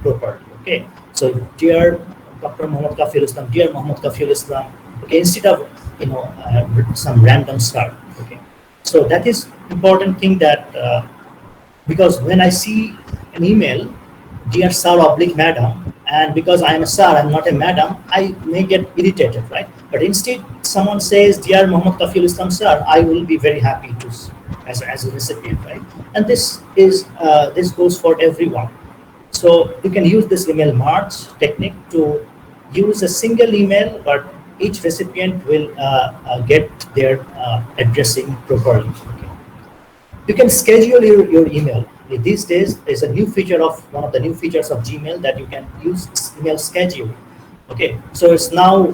properly. Okay, so dear Dr. Muhammad Kafiul Islam, dear Muhammad Kafiul Islam. Okay, instead of some random start. Okay, so that is important thing that because when I see an email, dear sir oblique madam, and because I am a sir, I'm not a madam, I may get irritated, right? But instead, someone says, dear Muhammad Kafiul Islam sir, I will be very happy to as a recipient, right? And this goes for everyone. So you can use this email march technique to use a single email, but each recipient will get their addressing properly. Okay. You can schedule your email. These days, there's a new feature of one of the new features of Gmail that you can use email schedule. Okay, so it's now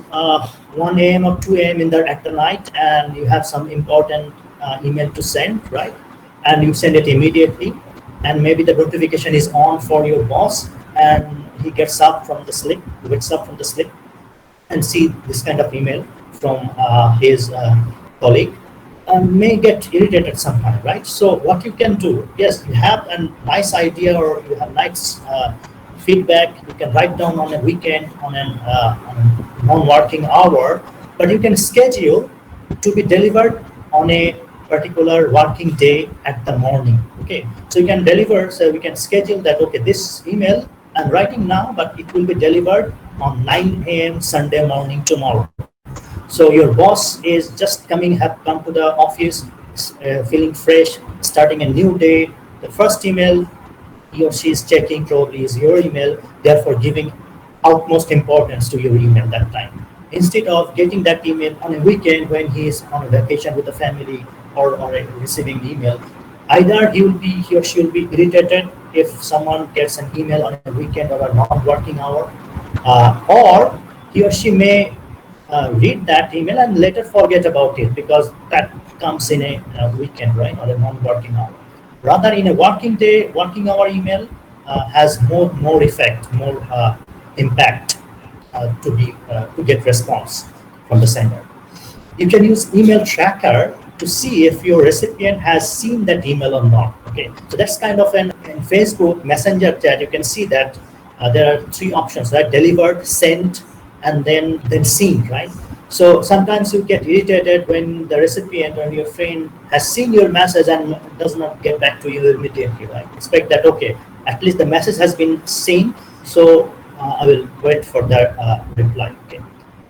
1 a.m. or 2 a.m. at the night, and you have some important email to send, right? And you send it immediately, and maybe the notification is on for your boss, and he wakes up from the sleep, and see this kind of email from his colleague, may get irritated sometime, right? So what you can do, yes, you have a nice idea or you have nice feedback, you can write down on a weekend, on a non-working hour, but you can schedule to be delivered on a particular working day at the morning. Okay, so you can deliver, so we can schedule that, okay, this email I'm writing now, but it will be delivered on 9 a.m. Sunday morning tomorrow. So your boss is just have come to the office, feeling fresh, starting a new day. The first email he or she is checking probably is your email, therefore giving utmost importance to your email that time. Instead of getting that email on a weekend when he is on a vacation with the family or receiving email, either he or she will be irritated if someone gets an email on a weekend or a non-working hour, or he or she may read that email and later forget about it because that comes in a weekend, right, or a non-working hour. Rather, in a working day, working hour email has more effect, more impact to get response from the sender. You can use email tracker to see if your recipient has seen that email or not. Okay, so that's kind of in Facebook Messenger chat. You can see that there are three options, right? Delivered, sent, and then seen, right? So sometimes you get irritated when the recipient or your friend has seen your message and does not get back to you immediately, right? Expect that, okay, at least the message has been seen, so I will wait for that reply. Okay.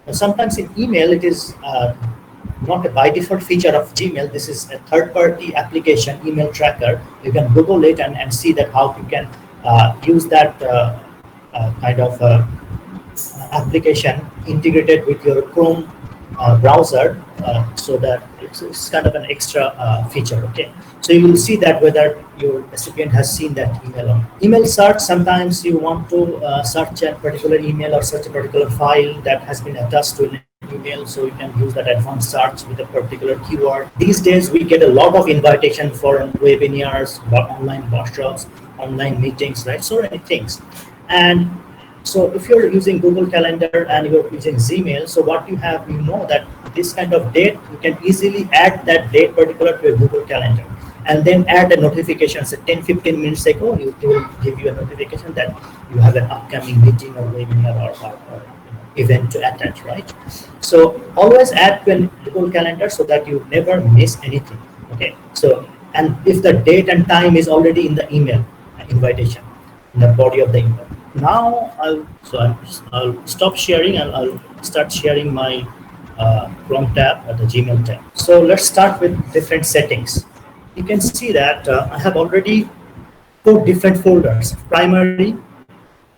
Now, sometimes in email it is not a by default feature of Gmail. This is a third-party application, email tracker. You can Google it and see that how you can use that kind of application integrated with your Chrome browser, so that it's kind of an extra feature. Okay, so you will see that whether your recipient has seen that email or not. Email search, sometimes you want to search a particular email or search a particular file that has been attached to an email, so you can use that advanced search with a particular keyword. These days we get a lot of invitation for webinars, online workshops, online meetings, right? So many things. And so if you're using Google Calendar and you're using Gmail, so what you have, you know that this kind of date, you can easily add that date particular to your Google Calendar and then add a notification. So 10-15 minutes ago, it will give you a notification that you have an upcoming meeting or webinar or event to attend, right? So always add to a Google Calendar so that you never miss anything. Okay. So, and if the date and time is already in the email invitation, in the body of the email. Now I'll stop sharing and I'll start sharing my Chrome tab or the Gmail tab. So let's start with different settings. You can see that I have already 4 different folders. Primary,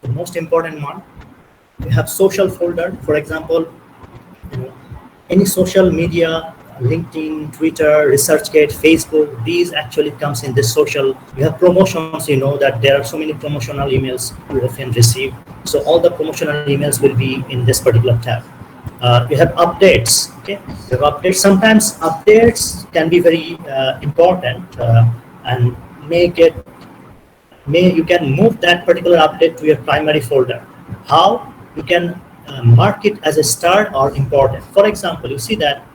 the most important one. We have social folder. For example, any social media LinkedIn, Twitter, ResearchGate, Facebook, these actually comes in this social. You have promotions, you know that there are so many promotional emails you often receive. So all the promotional emails will be in this particular tab. You have updates, okay? You have updates. Sometimes updates can be very important and make it you can move that particular update to your primary folder. How? You can mark it as a star or important. For example, you see that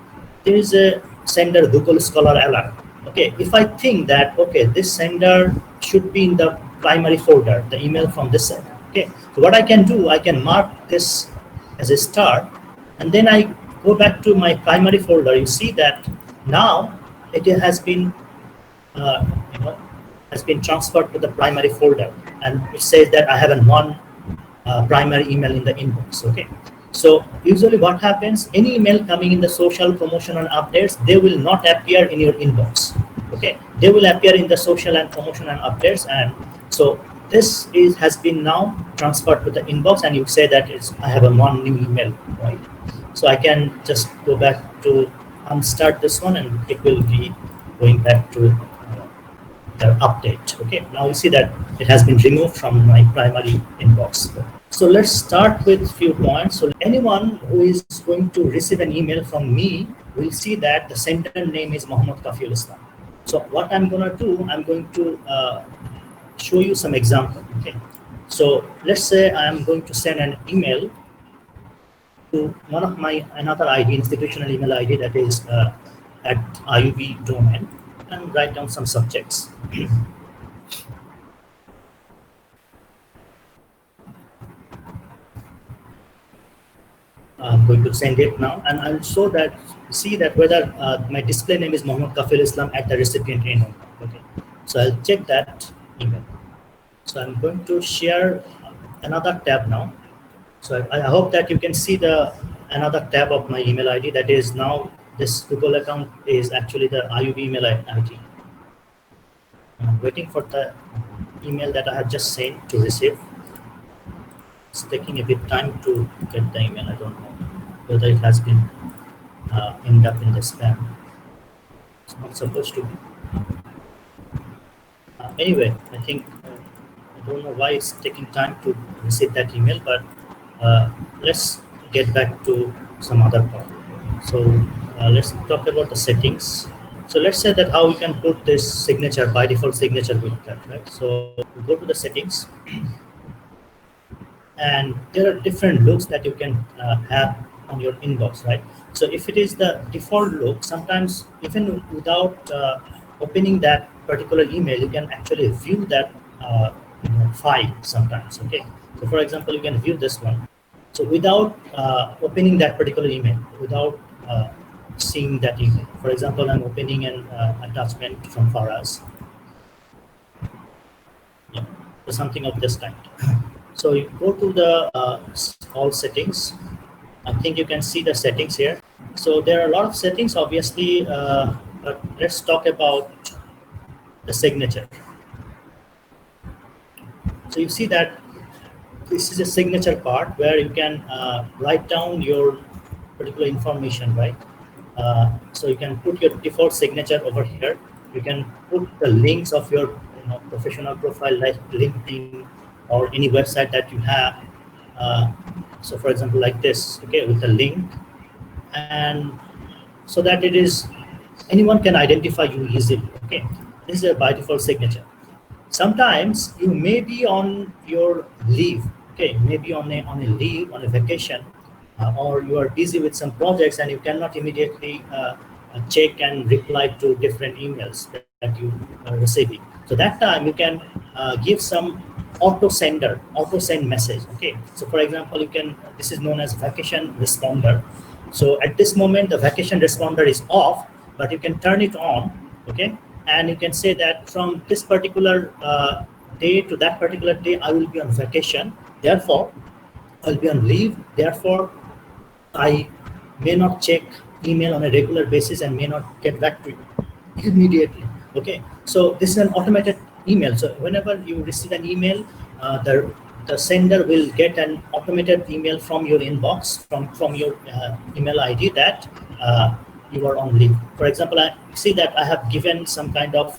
there is a sender Google Scholar alert. Okay, if I think that, okay, this sender should be in the primary folder, the email from this sender. Okay, so what I can do, I can mark this as a star, and then I go back to my primary folder. You see that now it has been uh, you know, has been transferred to the primary folder, and it says that I have a one primary email in the inbox. Okay, so usually what happens, any email coming in the social promotion and updates, they will not appear in your inbox. Okay, they will appear in the social and promotion and updates, and so this has been now transferred to the inbox, and you say that I have a one new email, right? So I can just go back to unstart this one, and it will be going back to the update. Okay, now you see that it has been removed from my primary inbox. So let's start with few points. So anyone who is going to receive an email from me will see that the sender name is Kafiul Islam. So what I'm going to do, I'm going to show you some example. Okay, so let's say I'm going to send an email to one of my another ID, institutional email ID, that is at IUB domain, and write down some subjects. I'm going to send it now, and I'll show that, see that whether my display name is Kafiul Islam at the recipient end. Okay, so I'll check that email. So I'm going to share another tab now. So I hope that you can see the another tab of my email ID. That is now this Google account is actually the IUB email ID. I'm waiting for the email that I have just sent to receive. It's taking a bit time to get the email. I don't know whether it has been end up in the spam. It's not supposed to be. Anyway, I think I don't know why it's taking time to receive that email, but let's get back to some other part. So let's talk about the settings. So let's say that how you can put this signature, by default signature with that, right? So we go to the settings, and there are different looks that you can have on your inbox, right? So if it is the default look, sometimes even without opening that particular email, you can actually view that file sometimes. Okay, so for example, you can view this one. So without opening that particular email, without seeing that email, for example, I'm opening an attachment from Ferdous. Yeah, so something of this kind. So you go to the all settings. I think you can see the settings here. So there are a lot of settings, obviously, but let's talk about the signature. So you see that this is a signature part where you can write down your particular information, right? So you can put your default signature over here. You can put the links of your professional profile, like LinkedIn or any website that you have. So for example, like this, okay, with a link, and so that it is anyone can identify you easily. Okay, this is a by default signature. Sometimes you may be on your leave, okay, maybe on a leave, on a vacation, or you are busy with some projects and you cannot immediately check and reply to different emails that you are receiving. So that time you can give some auto send message. Okay, so for example, you can, this is known as vacation responder. So at this moment the vacation responder is off, but you can turn it on. Okay, and you can say that from this particular day to that particular day I will be on vacation, therefore I'll be on leave, therefore I may not check email on a regular basis and may not get back to you immediately. Okay, so this is an automated email. So whenever you receive an email, the sender will get an automated email from your inbox, from your email ID, that you are on leave. For example, I see that I have given some kind of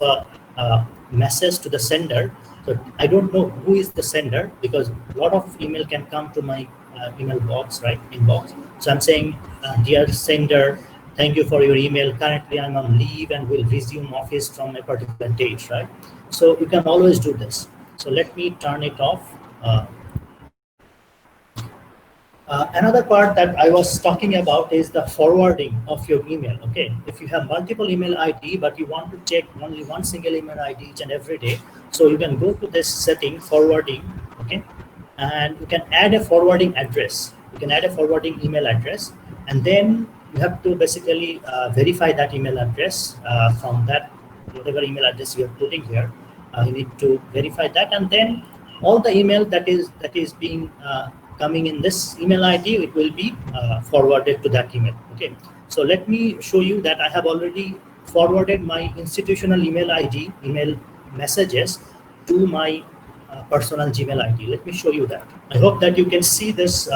message to the sender. So I don't know who is the sender, because a lot of email can come to my email box, right, inbox. So I'm saying, dear sender, thank you for your email. Currently, I'm on leave and will resume office from a particular date, right? So you can always do this. So let me turn it off. Another part that I was talking about is the forwarding of your email. Okay, if you have multiple email ID but you want to check only one single email ID each and every day, so you can go to this setting, forwarding. Okay, and you can add a forwarding address. You can add a forwarding email address, and then you have to basically verify that email address from that whatever email address you are putting here. You need to verify that, and then all the email that is being coming in this email ID, it will be forwarded to that email. Okay, so let me show you that I have already forwarded my institutional email ID, email messages, to my personal Gmail ID. Let me show you that. I hope that you can see this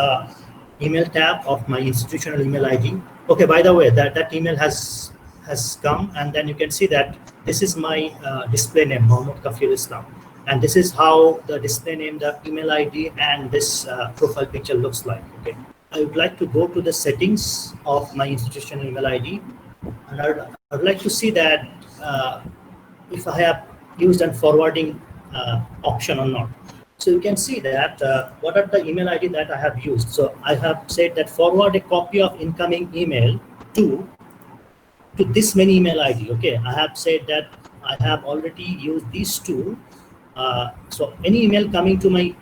email tab of my institutional email ID. Okay, by the way, that email has come, and then you can see that this is my display name, Mohammed Kafiul Islam. And this is how the display name, the email ID, and this profile picture looks like. Okay, I would like to go to the settings of my institutional email ID, and I'd like to see that if I have used a forwarding option or not. So you can see that what are the email ID that I have used. So I have said that forward a copy of incoming email to this many email ID. Okay, I have said that I have already used these two. So any email coming to my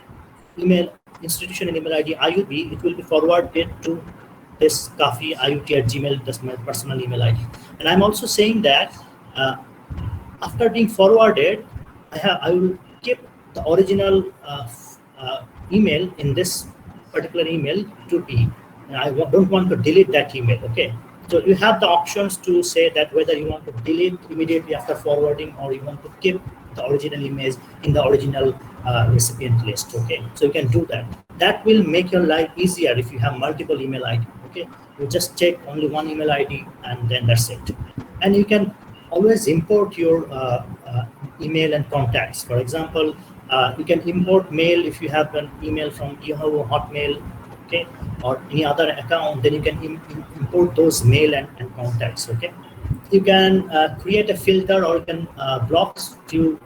email institution and email ID IUB, it will be forwarded to this kafi@gmail, that's my personal email ID. And I'm also saying that after being forwarded, I will keep the original email in this particular email to be. And I don't want to delete that email. Okay, so you have the options to say that whether you want to delete immediately after forwarding, or you want to keep the original image in the original recipient list. Okay, so you can do that. That will make your life easier if you have multiple email ID. Okay, you just check only one email ID, and then that's it. And you can always import your email and contacts. For example, you can import mail if you have an email from Yahoo, Hotmail, okay, or any other account. Then you can import those mail and contacts. Okay, you can create a filter, or you can block few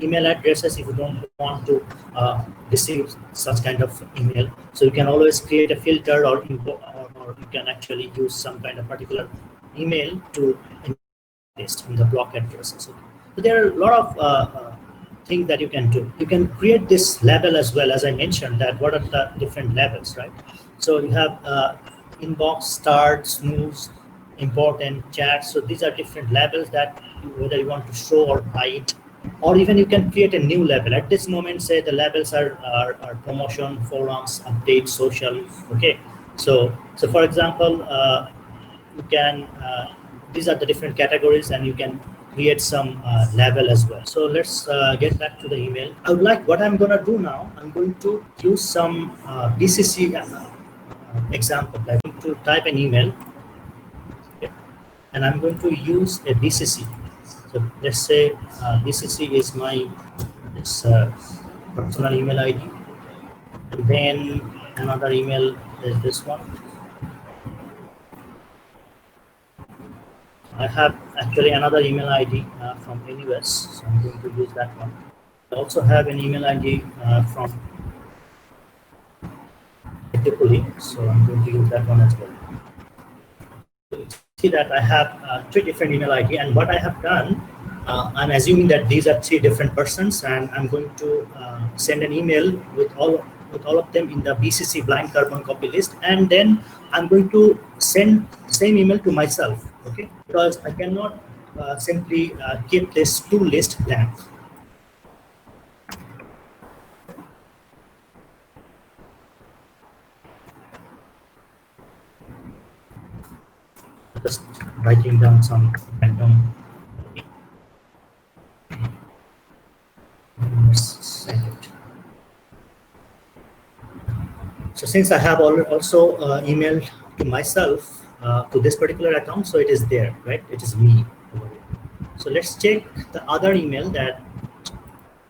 email addresses if you don't want to receive such kind of email. So you can always create a filter, or you can actually use some kind of particular email to list in the block addresses. Okay. So there are a lot of things that you can do. You can create this label as well, as I mentioned that what are the different levels, right? So you have inbox, start, snooze, important, chat. So these are different labels that whether you want to show or hide, or even you can create a new label. At this moment, say the labels are promotion, forums, update, social. Okay, so for example, you can these are the different categories, and you can create some label as well. So let's get back to the email. I would like, what I'm going to do now, I'm going to use some BCC example. I'm going to type an email, okay, and I'm going to use a BCC. So let's say BCC is my personal email ID, and then another email is this one. I have actually another email ID from NUS, so I'm going to use that one. I also have an email ID from IEEE, so I'm going to use that one as well. See that I have 3 different email ID, and what I have done, I'm assuming that these are 3 different persons, and I'm going to send an email with all of them in the BCC blind carbon copy list, and then I'm going to send the same email to myself. Okay, because I cannot simply keep this 2 list blank. Just writing down some random. Send it. So since I have also emailed to myself, to this particular account, so it is there, right? It is me over here. So let's check the other email, that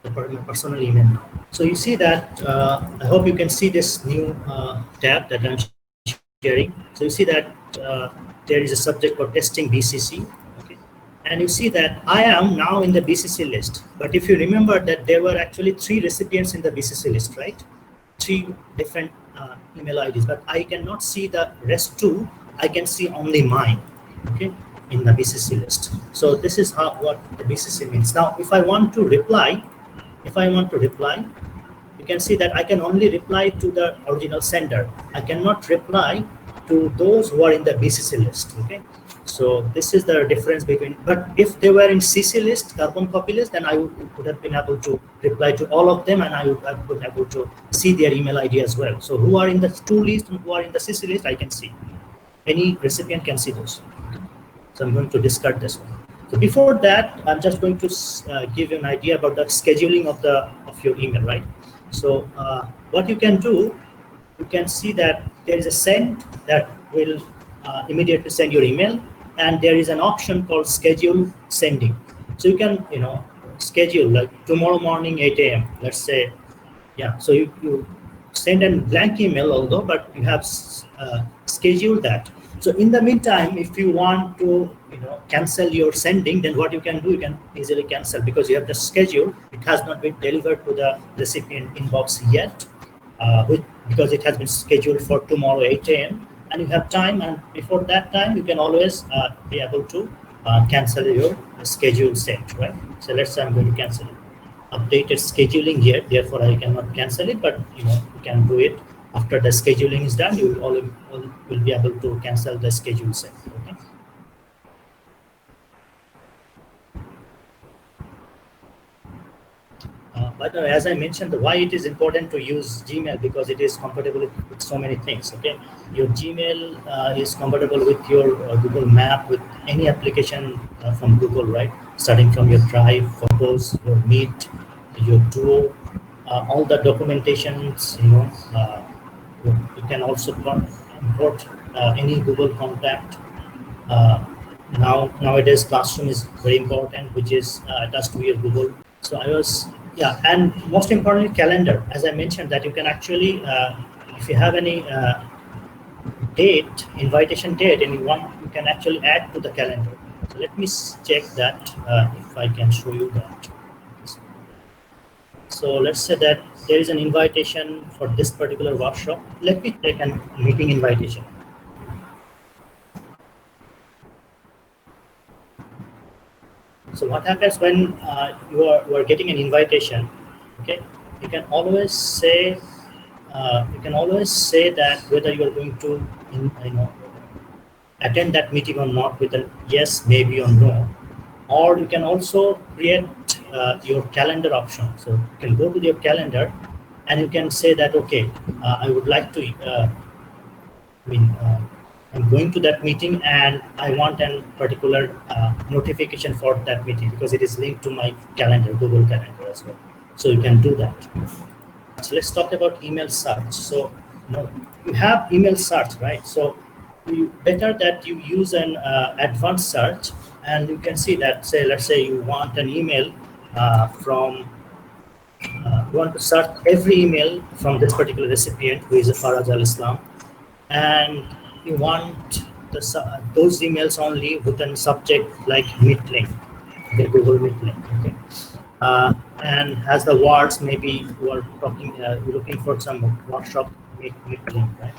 the personal email now. So you see that, I hope you can see this new tab that I'm sharing. So you see that there is a subject for testing BCC, okay? And you see that I am now in the BCC list. But if you remember that there were actually 3 recipients in the BCC list, right? 3 different email IDs, but I cannot see the rest 2. I can see only mine, okay, in the BCC list. So this is what the BCC means. Now, if I want to reply, you can see that I can only reply to the original sender. I cannot reply to those who are in the BCC list, okay? So this is the difference between, but if they were in CC list, carbon copy list, then I would have been able to reply to all of them, and I would have been able to see their email ID as well. So who are in the to list and who are in the CC list, I can see. Any recipient can see those. So I'm going to discard this one. So before that, I'm just going to give you an idea about the scheduling of your email, right? So what you can do, you can see that there is a send that will immediately send your email, and there is an option called schedule sending. So you can, schedule like tomorrow morning 8 a.m. Let's say, yeah. So you send a blank email, although, but you have scheduled that. So in the meantime, if you want to, cancel your sending, then what you can do, you can easily cancel because you have the schedule. It has not been delivered to the recipient inbox yet, because it has been scheduled for tomorrow 8 a.m. and you have time, and before that time, you can always be able to cancel your schedule sent, right? So let's say I'm going to cancel it. Updated scheduling here, therefore I cannot cancel it, but you can do it after the scheduling is done. You will be able to cancel the schedule set. Okay. But as I mentioned, why it is important to use Gmail, because it is compatible with so many things. Okay, your Gmail is compatible with your Google Map, with any application from Google, right? Starting from your Drive, Photos, your Meet, your Duo, all the documentations. You can also import any Google contact. Nowadays, Classroom is very important, which is attached to your Google. So and most importantly, calendar. As I mentioned, that you can actually, if you have any invitation date, and you can actually add to the calendar. So let me check that if I can show you that. So let's say that there is an invitation for this particular workshop. Let me take a meeting invitation. So what happens when you are getting an invitation? Okay, you can always say that whether you are going to attend that meeting or not with a yes, maybe, or no. Or you can also create your calendar option. So you can go to your calendar and you can say that, okay, I would like to, I'm going to that meeting and I want a particular notification for that meeting because it is linked to my calendar, Google Calendar as well. So you can do that. So let's talk about email search. So you have email search, right? So better that you use an advanced search, and you can see that, let's say you want an email you want to search every email from this particular recipient who is a Ferdous al-Islam, and you want those emails only with a subject like Meet link, the Google Meet link, okay? And has the words, maybe you are looking for some workshop Meet link, right?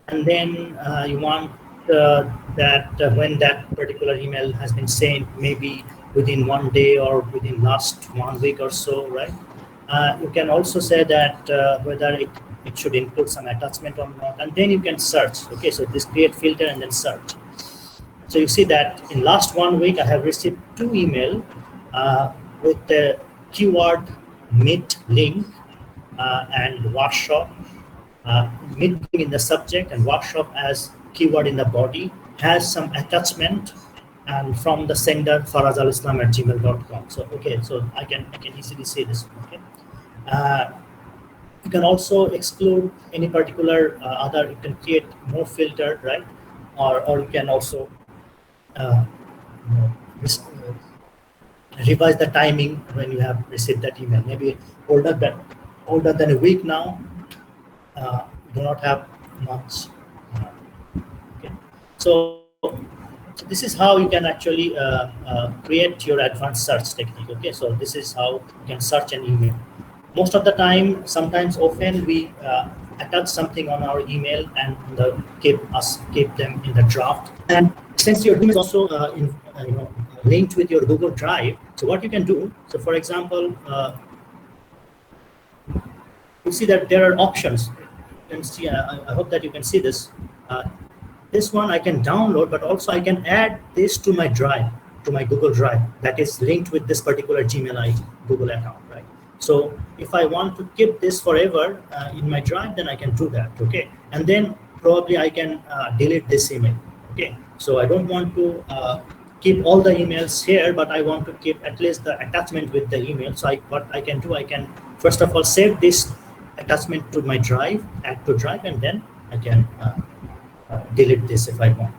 And then you want that when that particular email has been sent, maybe within 1 day or within last 1 week or so, right? You can also say that whether it should include some attachment or not, and then you can search. Okay, so this create filter and then search. So you see that in last 1 week, I have received 2 emails with the keyword Meet link and workshop. Meet link in the subject and workshop as keyword in the body, has some attachment, and from the sender ferdous@gmail.com. So okay, so I can easily see this. Okay, you can also exclude any particular other. You can create more filter, right? or you can also uh, you know, revise the timing when you have received that email. Maybe older than a week now. Do not have much. Okay, so this is how you can actually create your advanced search technique. Okay, so this is how you can search an email. Most of the time, sometimes often we attach something on our email and keep them in the draft. And since your email is also linked with your Google Drive, so what you can do, so for example, you see that there are options. You can see, I hope that you can see this. This one I can download, but also I can add this to my drive, to my Google Drive that is linked with this particular Gmail ID, Google account, right? So if I want to keep this forever in my drive, then I can do that, okay? And then probably I can delete this email, okay? So I don't want to keep all the emails here, but I want to keep at least the attachment with the email. So what I can do, I can first of all save this attachment to my drive, add to drive, and then I can delete this if I want.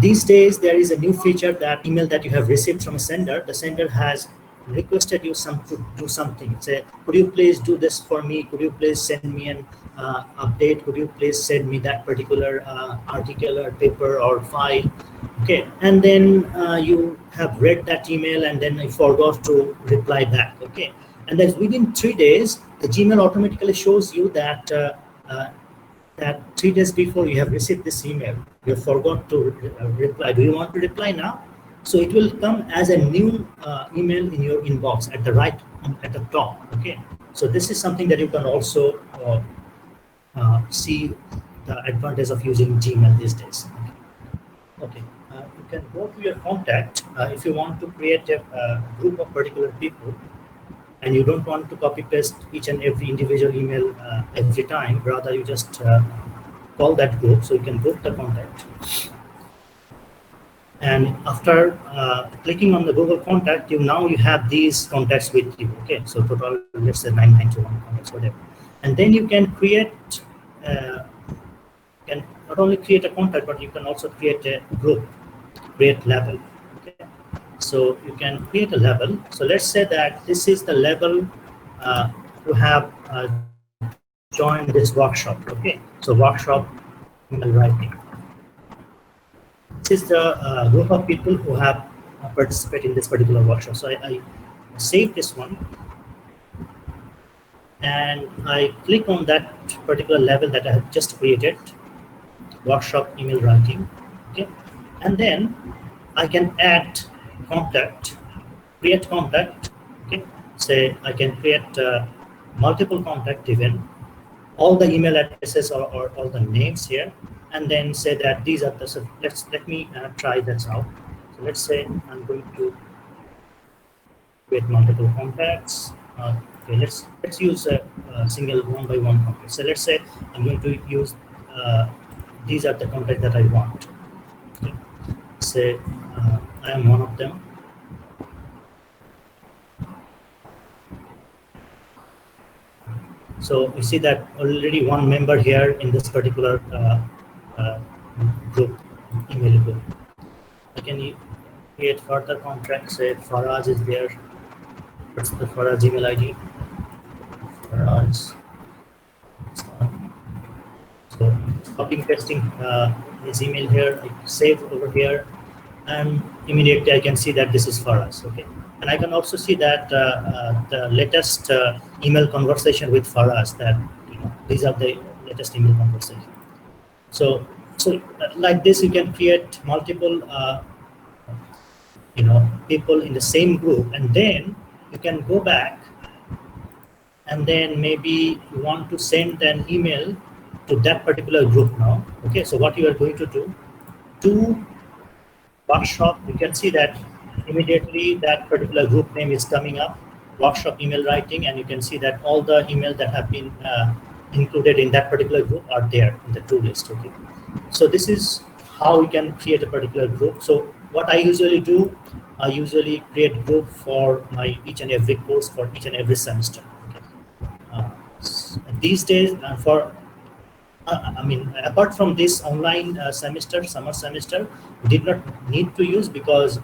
These days, there is a new feature that email that you have received from a sender, the sender has requested you to do something. Say, could you please do this for me? Could you please send me an update? Could you please send me that particular article or paper or file? Okay, and then you have read that email and then you forgot to reply back. Okay, and then within 3 days, the Gmail automatically shows you that that 3 days before you have received this email, you forgot to reply. Do you want to reply now? So it will come as a new email in your inbox at the top. Okay, so this is something that you can also see the advantage of using Gmail these days. Okay, you can go to your contact if you want to create a group of particular people, and you don't want to copy paste each and every individual email every time. Rather, you just call that group. So you can group the contact. And after clicking on the Google contact, now you have these contacts with you. Okay, so total, let's say 991 contacts, whatever. And then you can create, can not only create a contact, but you can also create a group, create label. Okay, so you can create a label. So let's say that this is the label who have joined this workshop. Okay, so workshop email writing. This is the group of people who have participated in this particular workshop. So I save this one and I click on that particular level that I have just created, workshop email writing. Okay, and then I can add contact, create contact. Okay, say I can create multiple contact, even all the email addresses or all the names here, and then say that these are the, so let me try this out. So let's say I'm going to create multiple contacts. Okay, let's use a single one-by-one contact. So let's say I'm going to use these are the contacts that I want. Okay. Say I am one of them. So you see that already one member here in this particular group, email group. I can create further contracts. Say Faraz is there. What's the Faraz email ID? Faraz. So copying pasting his email here, I save over here, and immediately I can see that this is Faraz. Okay, and I can also see that the latest email conversation with Faraz. That these are the latest email conversation. So like this, you can create multiple people in the same group, and then you can go back, and then maybe you want to send an email to that particular group now. Okay, so what you are going to do, to workshop, you can see that immediately that particular group name is coming up, workshop email writing, and you can see that all the emails that have been included in that particular group are there in the to list. Okay, so this is how we can create a particular group. So what I usually do, I usually create group for my each and every course for each and every semester. Okay. These days, for I mean, apart from this online summer semester, we did not need to use because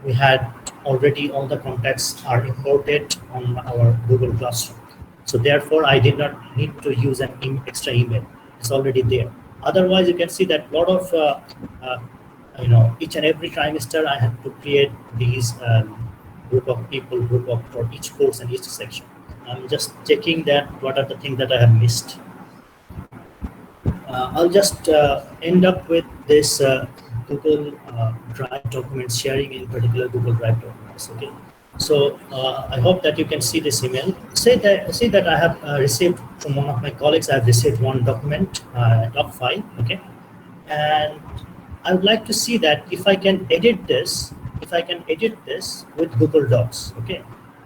we had already all the contacts are imported on our Google Classroom. So therefore, I did not need to use an extra email. It's already there. Otherwise, you can see that a lot of, uh, each and every trimester, I had to create these group of people, for each course and each section. I'm just checking that what are the things that I have missed. I'll just end up with this Google Drive documents sharing, in particular Google Drive documents. Okay, so I hope that you can see this email. Say that I have received from one of my colleagues. I have received one document, doc file. Okay, and I would like to see that if I can edit this, with Google Docs. Okay,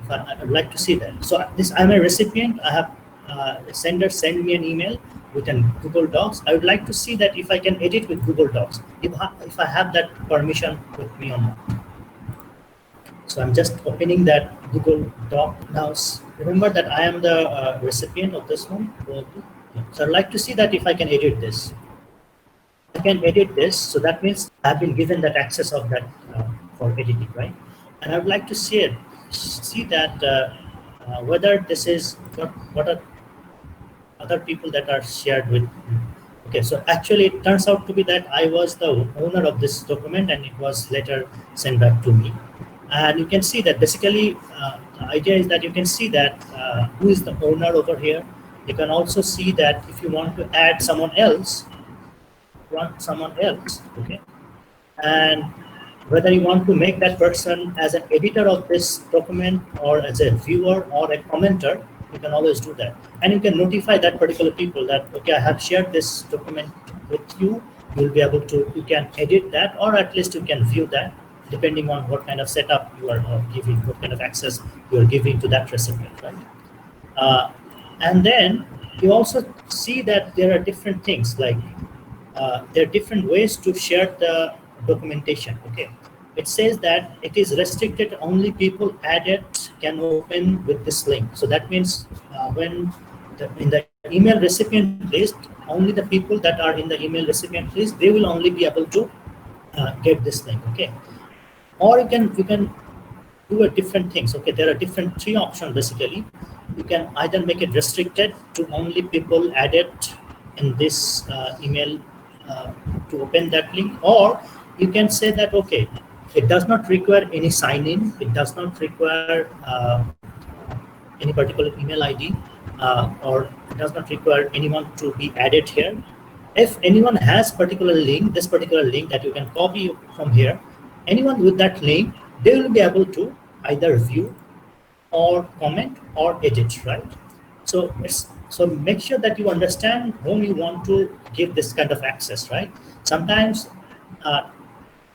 I would like to see that. So this, I'm a recipient. I have sender send me an email with a Google Docs. I would like to see that if I can edit with Google Docs, if I have that permission with me or not. So I'm just opening that Google Doc now. Remember that I am the recipient of this one. So I'd like to see that if I can edit this. I can edit this, so that means I've been given that access of that for editing, right? And I would like to see that whether this is what are other people that are shared with. Okay, so actually it turns out to be that I was the owner of this document, and it was later sent back to me. And you can see that basically the idea is that you can see that who is the owner over here. You can also see that if you want to add someone else, okay, and whether you want to make that person as an editor of this document or as a viewer or a commenter, you can always do that. And you can notify that particular people that, okay, I have shared this document with you. You'll be able to, you can edit that, or at least you can view that, depending on what kind of setup you are giving, what kind of access you are giving to that recipient, right? And then you also see that there are different things, like there are different ways to share the documentation. Okay, it says that it is restricted, only people added can open with this link. So that means when in the email recipient list, only the people that are in the email recipient list, they will only be able to get this link. Okay, or you can do a different things. Okay, there are different three options basically. You can either make it restricted to only people added in this email to open that link, or you can say that, okay, it does not require any sign-in, it does not require any particular email ID, or it does not require anyone to be added here. If anyone has this particular link that you can copy from here, anyone with that link, they will be able to either view or comment or edit, right? So make sure that you understand whom you want to give this kind of access, right? Sometimes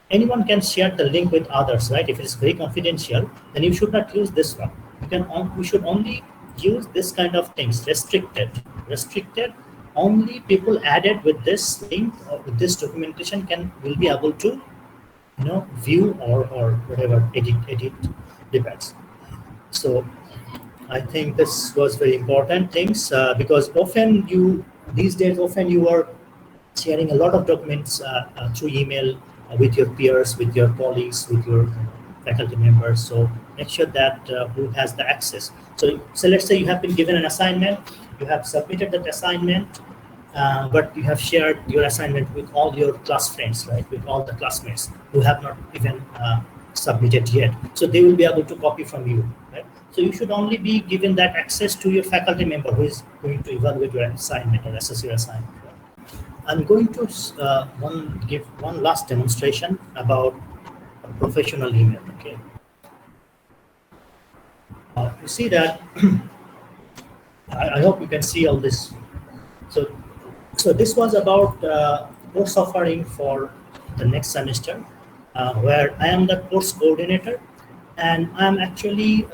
anyone can share the link with others, right? If it's very confidential, then you should not use this one. You should only use this kind of things, restricted. Only people added with this link or with this documentation will be able to, view or whatever, edit, depends. So I think this was very important things because these days you are sharing a lot of documents through email with your peers, with your colleagues, with your faculty members. So make sure that who has the access. So let's say you have been given an assignment, you have submitted that assignment, but you have shared your assignment with all your class friends, right? With all the classmates who have not even submitted yet. So they will be able to copy from you, right? So you should only be given that access to your faculty member who is going to evaluate your assignment or assess your assignment. I'm going to give one last demonstration about a professional email. Okay. You see that I hope you can see all this. So this was about course offering for the next semester, where I am the course coordinator, and I'm actually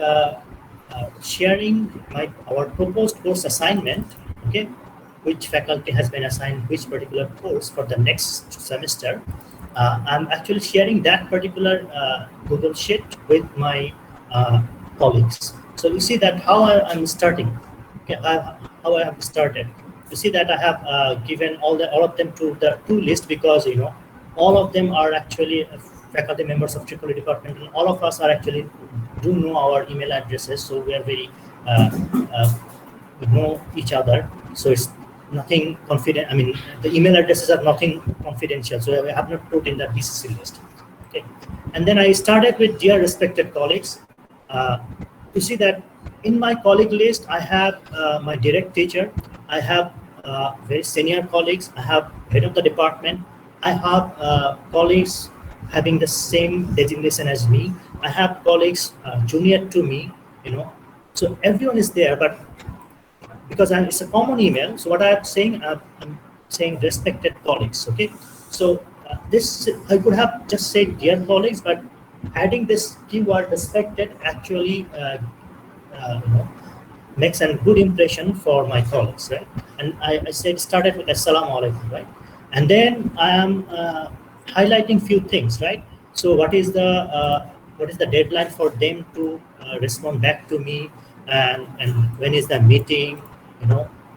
sharing our proposed course assignment. Okay, which faculty has been assigned which particular course for the next semester. I'm actually sharing that particular Google Sheet with my colleagues. So you see that how I'm starting. Okay, how I have started. you see that I have given all of them to the to list, because all of them are actually faculty members of IEEE department, and all of us are actually do know our email addresses, so we are very uh, we know each other, so it's nothing confident. I mean, the email addresses are nothing confidential, so I have not put in the BCC list. Okay, and then I started with dear respected colleagues. You see that in my colleague list, I have my direct teacher, I have very senior colleagues, I have head of the department, I have colleagues having the same designation as me, I have colleagues junior to me, so everyone is there. But because it's a common email, so what I'm saying respected colleagues. Okay, so this I could have just said dear colleagues, but adding this keyword respected actually makes a good impression for my colleagues, right? And I said started with assalamu alaikum, right? And then I am highlighting few things, right? So what is the deadline for them to respond back to me, and when is the meeting?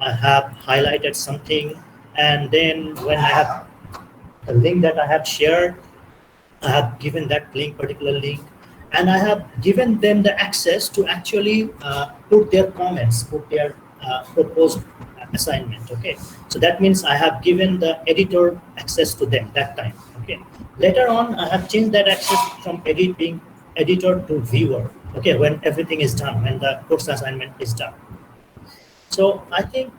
I have highlighted something, and then when I have the link that I have shared, I have given that particular link, and I have given them the access to actually put their comments, put their proposed assignment. Okay, so that means I have given the editor access to them that time. Okay, later on I have changed that access from editor to viewer. Okay, when everything is done, when the course assignment is done. So I think,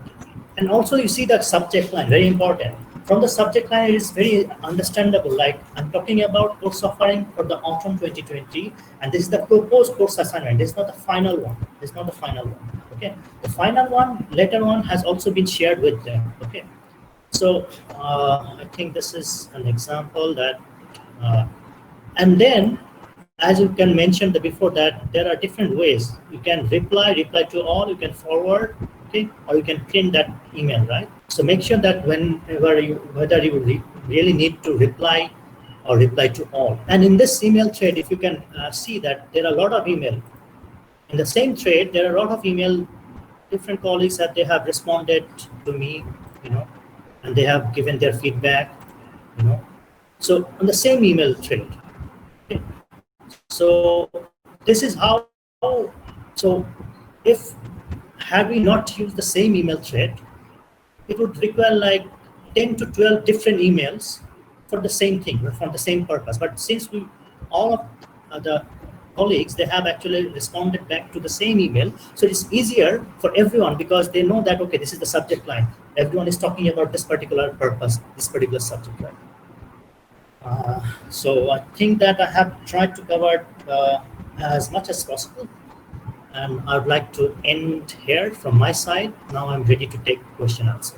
and also you see that subject line, very important. From the subject line, it is very understandable. Like I'm talking about course offering for the autumn 2020, and this is the proposed course assignment. This is not the final one. This is not the final one. Okay, the final one later on has also been shared with them. Okay, so I think this is an example that, and then as you can mention before that, there are different ways. You can reply to all, you can forward, okay, or you can print that email, right? So make sure that whether you really need to reply or reply to all. And in this email thread, if you can see that there are a lot of email. In the same thread, there are a lot of email, different colleagues that they have responded to me, and they have given their feedback, So on the same email thread. Okay. So this is how, so if had we not used the same email thread, it would require like 10 to 12 different emails for the same thing, for the same purpose. But since all of the colleagues, they have actually responded back to the same email, so it's easier for everyone because they know that, okay, this is the subject line. Everyone is talking about this particular purpose, this particular subject, right? So I think that I have tried to cover as much as possible, and I would like to end here from my side. Now I'm ready to take question answer.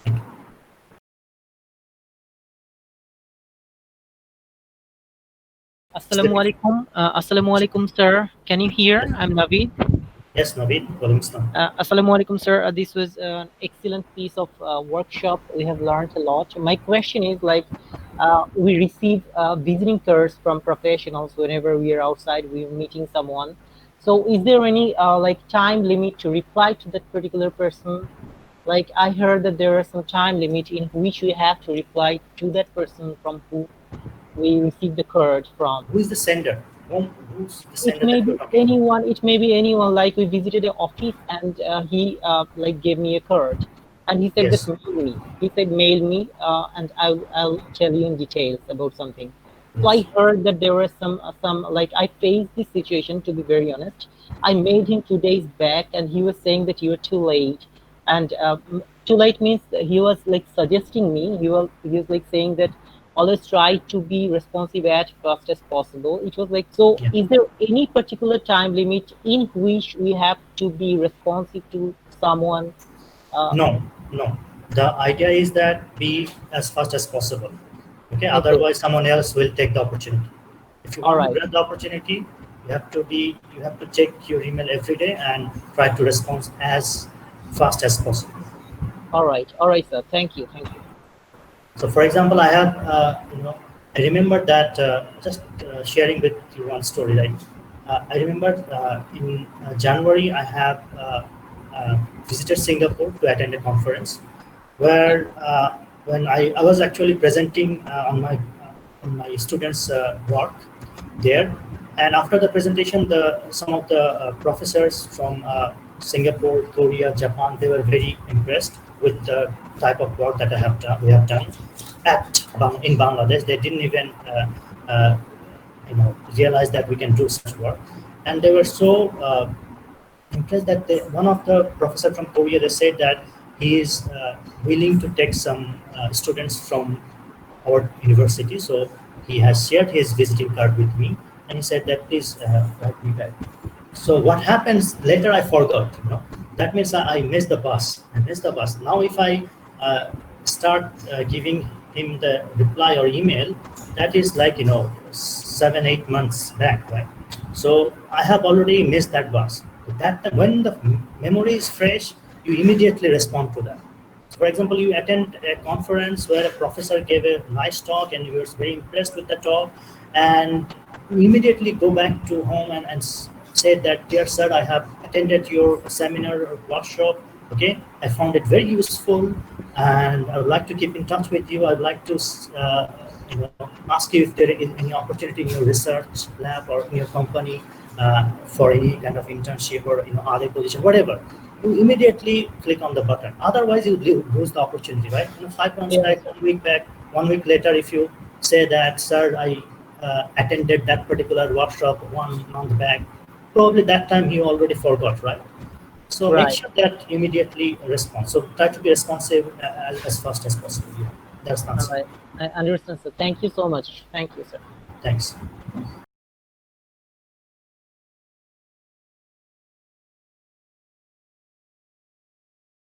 Thank you. Assalamu alaikum, sir. Can you hear? I'm Naveed. Yes, Naveed. Assalamu alaikum, sir. This was an excellent piece of workshop. We have learned a lot. My question is we receive visiting cards from professionals whenever we are outside, we are meeting someone. So is there any time limit to reply to that particular person? Like I heard that there are some time limit in which we have to reply to that person from who we received the card from. Who is the sender? Who's the sender? It may be anyone. It may be anyone. Like we visited the office and he gave me a card, and he said, yes, that mail me. He said mail me, and I'll tell you in details about something. Yes. So I heard that there were some I faced this situation, to be very honest. I mailed him 2 days back, and he was saying that you were too late, and too late means he was suggesting me. He was saying that always try to be responsive as fast as possible. It was so yeah. Is there any particular time limit in which we have to be responsive to someone? No. The idea is that be as fast as possible. Okay. Otherwise, someone else will take the opportunity. If you want to grab the opportunity, you have to check your email every day and try to respond as fast as possible. All right, sir. Thank you. So, for example, I have, I remember that just sharing with you one story. I remember in January, I have visited Singapore to attend a conference where when I was actually presenting on my students' work there, and after the presentation, some of the professors from Singapore, Korea, Japan, they were very impressed with the type of work that we have done in Bangladesh. They didn't even realize that we can do such work, and they were so impressed that one of the professor from Korea, they said that he is willing to take some students from our university. So he has shared his visiting card with me, and he said that please write me back. So what happens later? I forgot. That means I missed the bus. I missed the bus. Now if I start giving him the reply or email, that is like 7-8 months back, right? So I have already missed that bus. That when the memory is fresh, you immediately respond to that. So for example, you attend a conference where a professor gave a nice talk and you were very impressed with the talk, and you immediately go back to home and say that, dear sir, I have attended your seminar or workshop. Okay, I found it very useful, and I would like to keep in touch with you. I'd like to ask you if there is any opportunity in your research lab or in your company for any kind of internship or other position, whatever. You immediately click on the button. Otherwise, you lose the opportunity, right? 5 months back, 1 week back, 1 week later, if you say that, sir, I attended that particular workshop 1 month back, probably that time you already forgot, right? So Right. make sure that immediately respond. So try to be responsive as fast as possible. Yeah, that's the answer. All right. I understand, sir. Thank you so much. Thank you, sir. Thanks.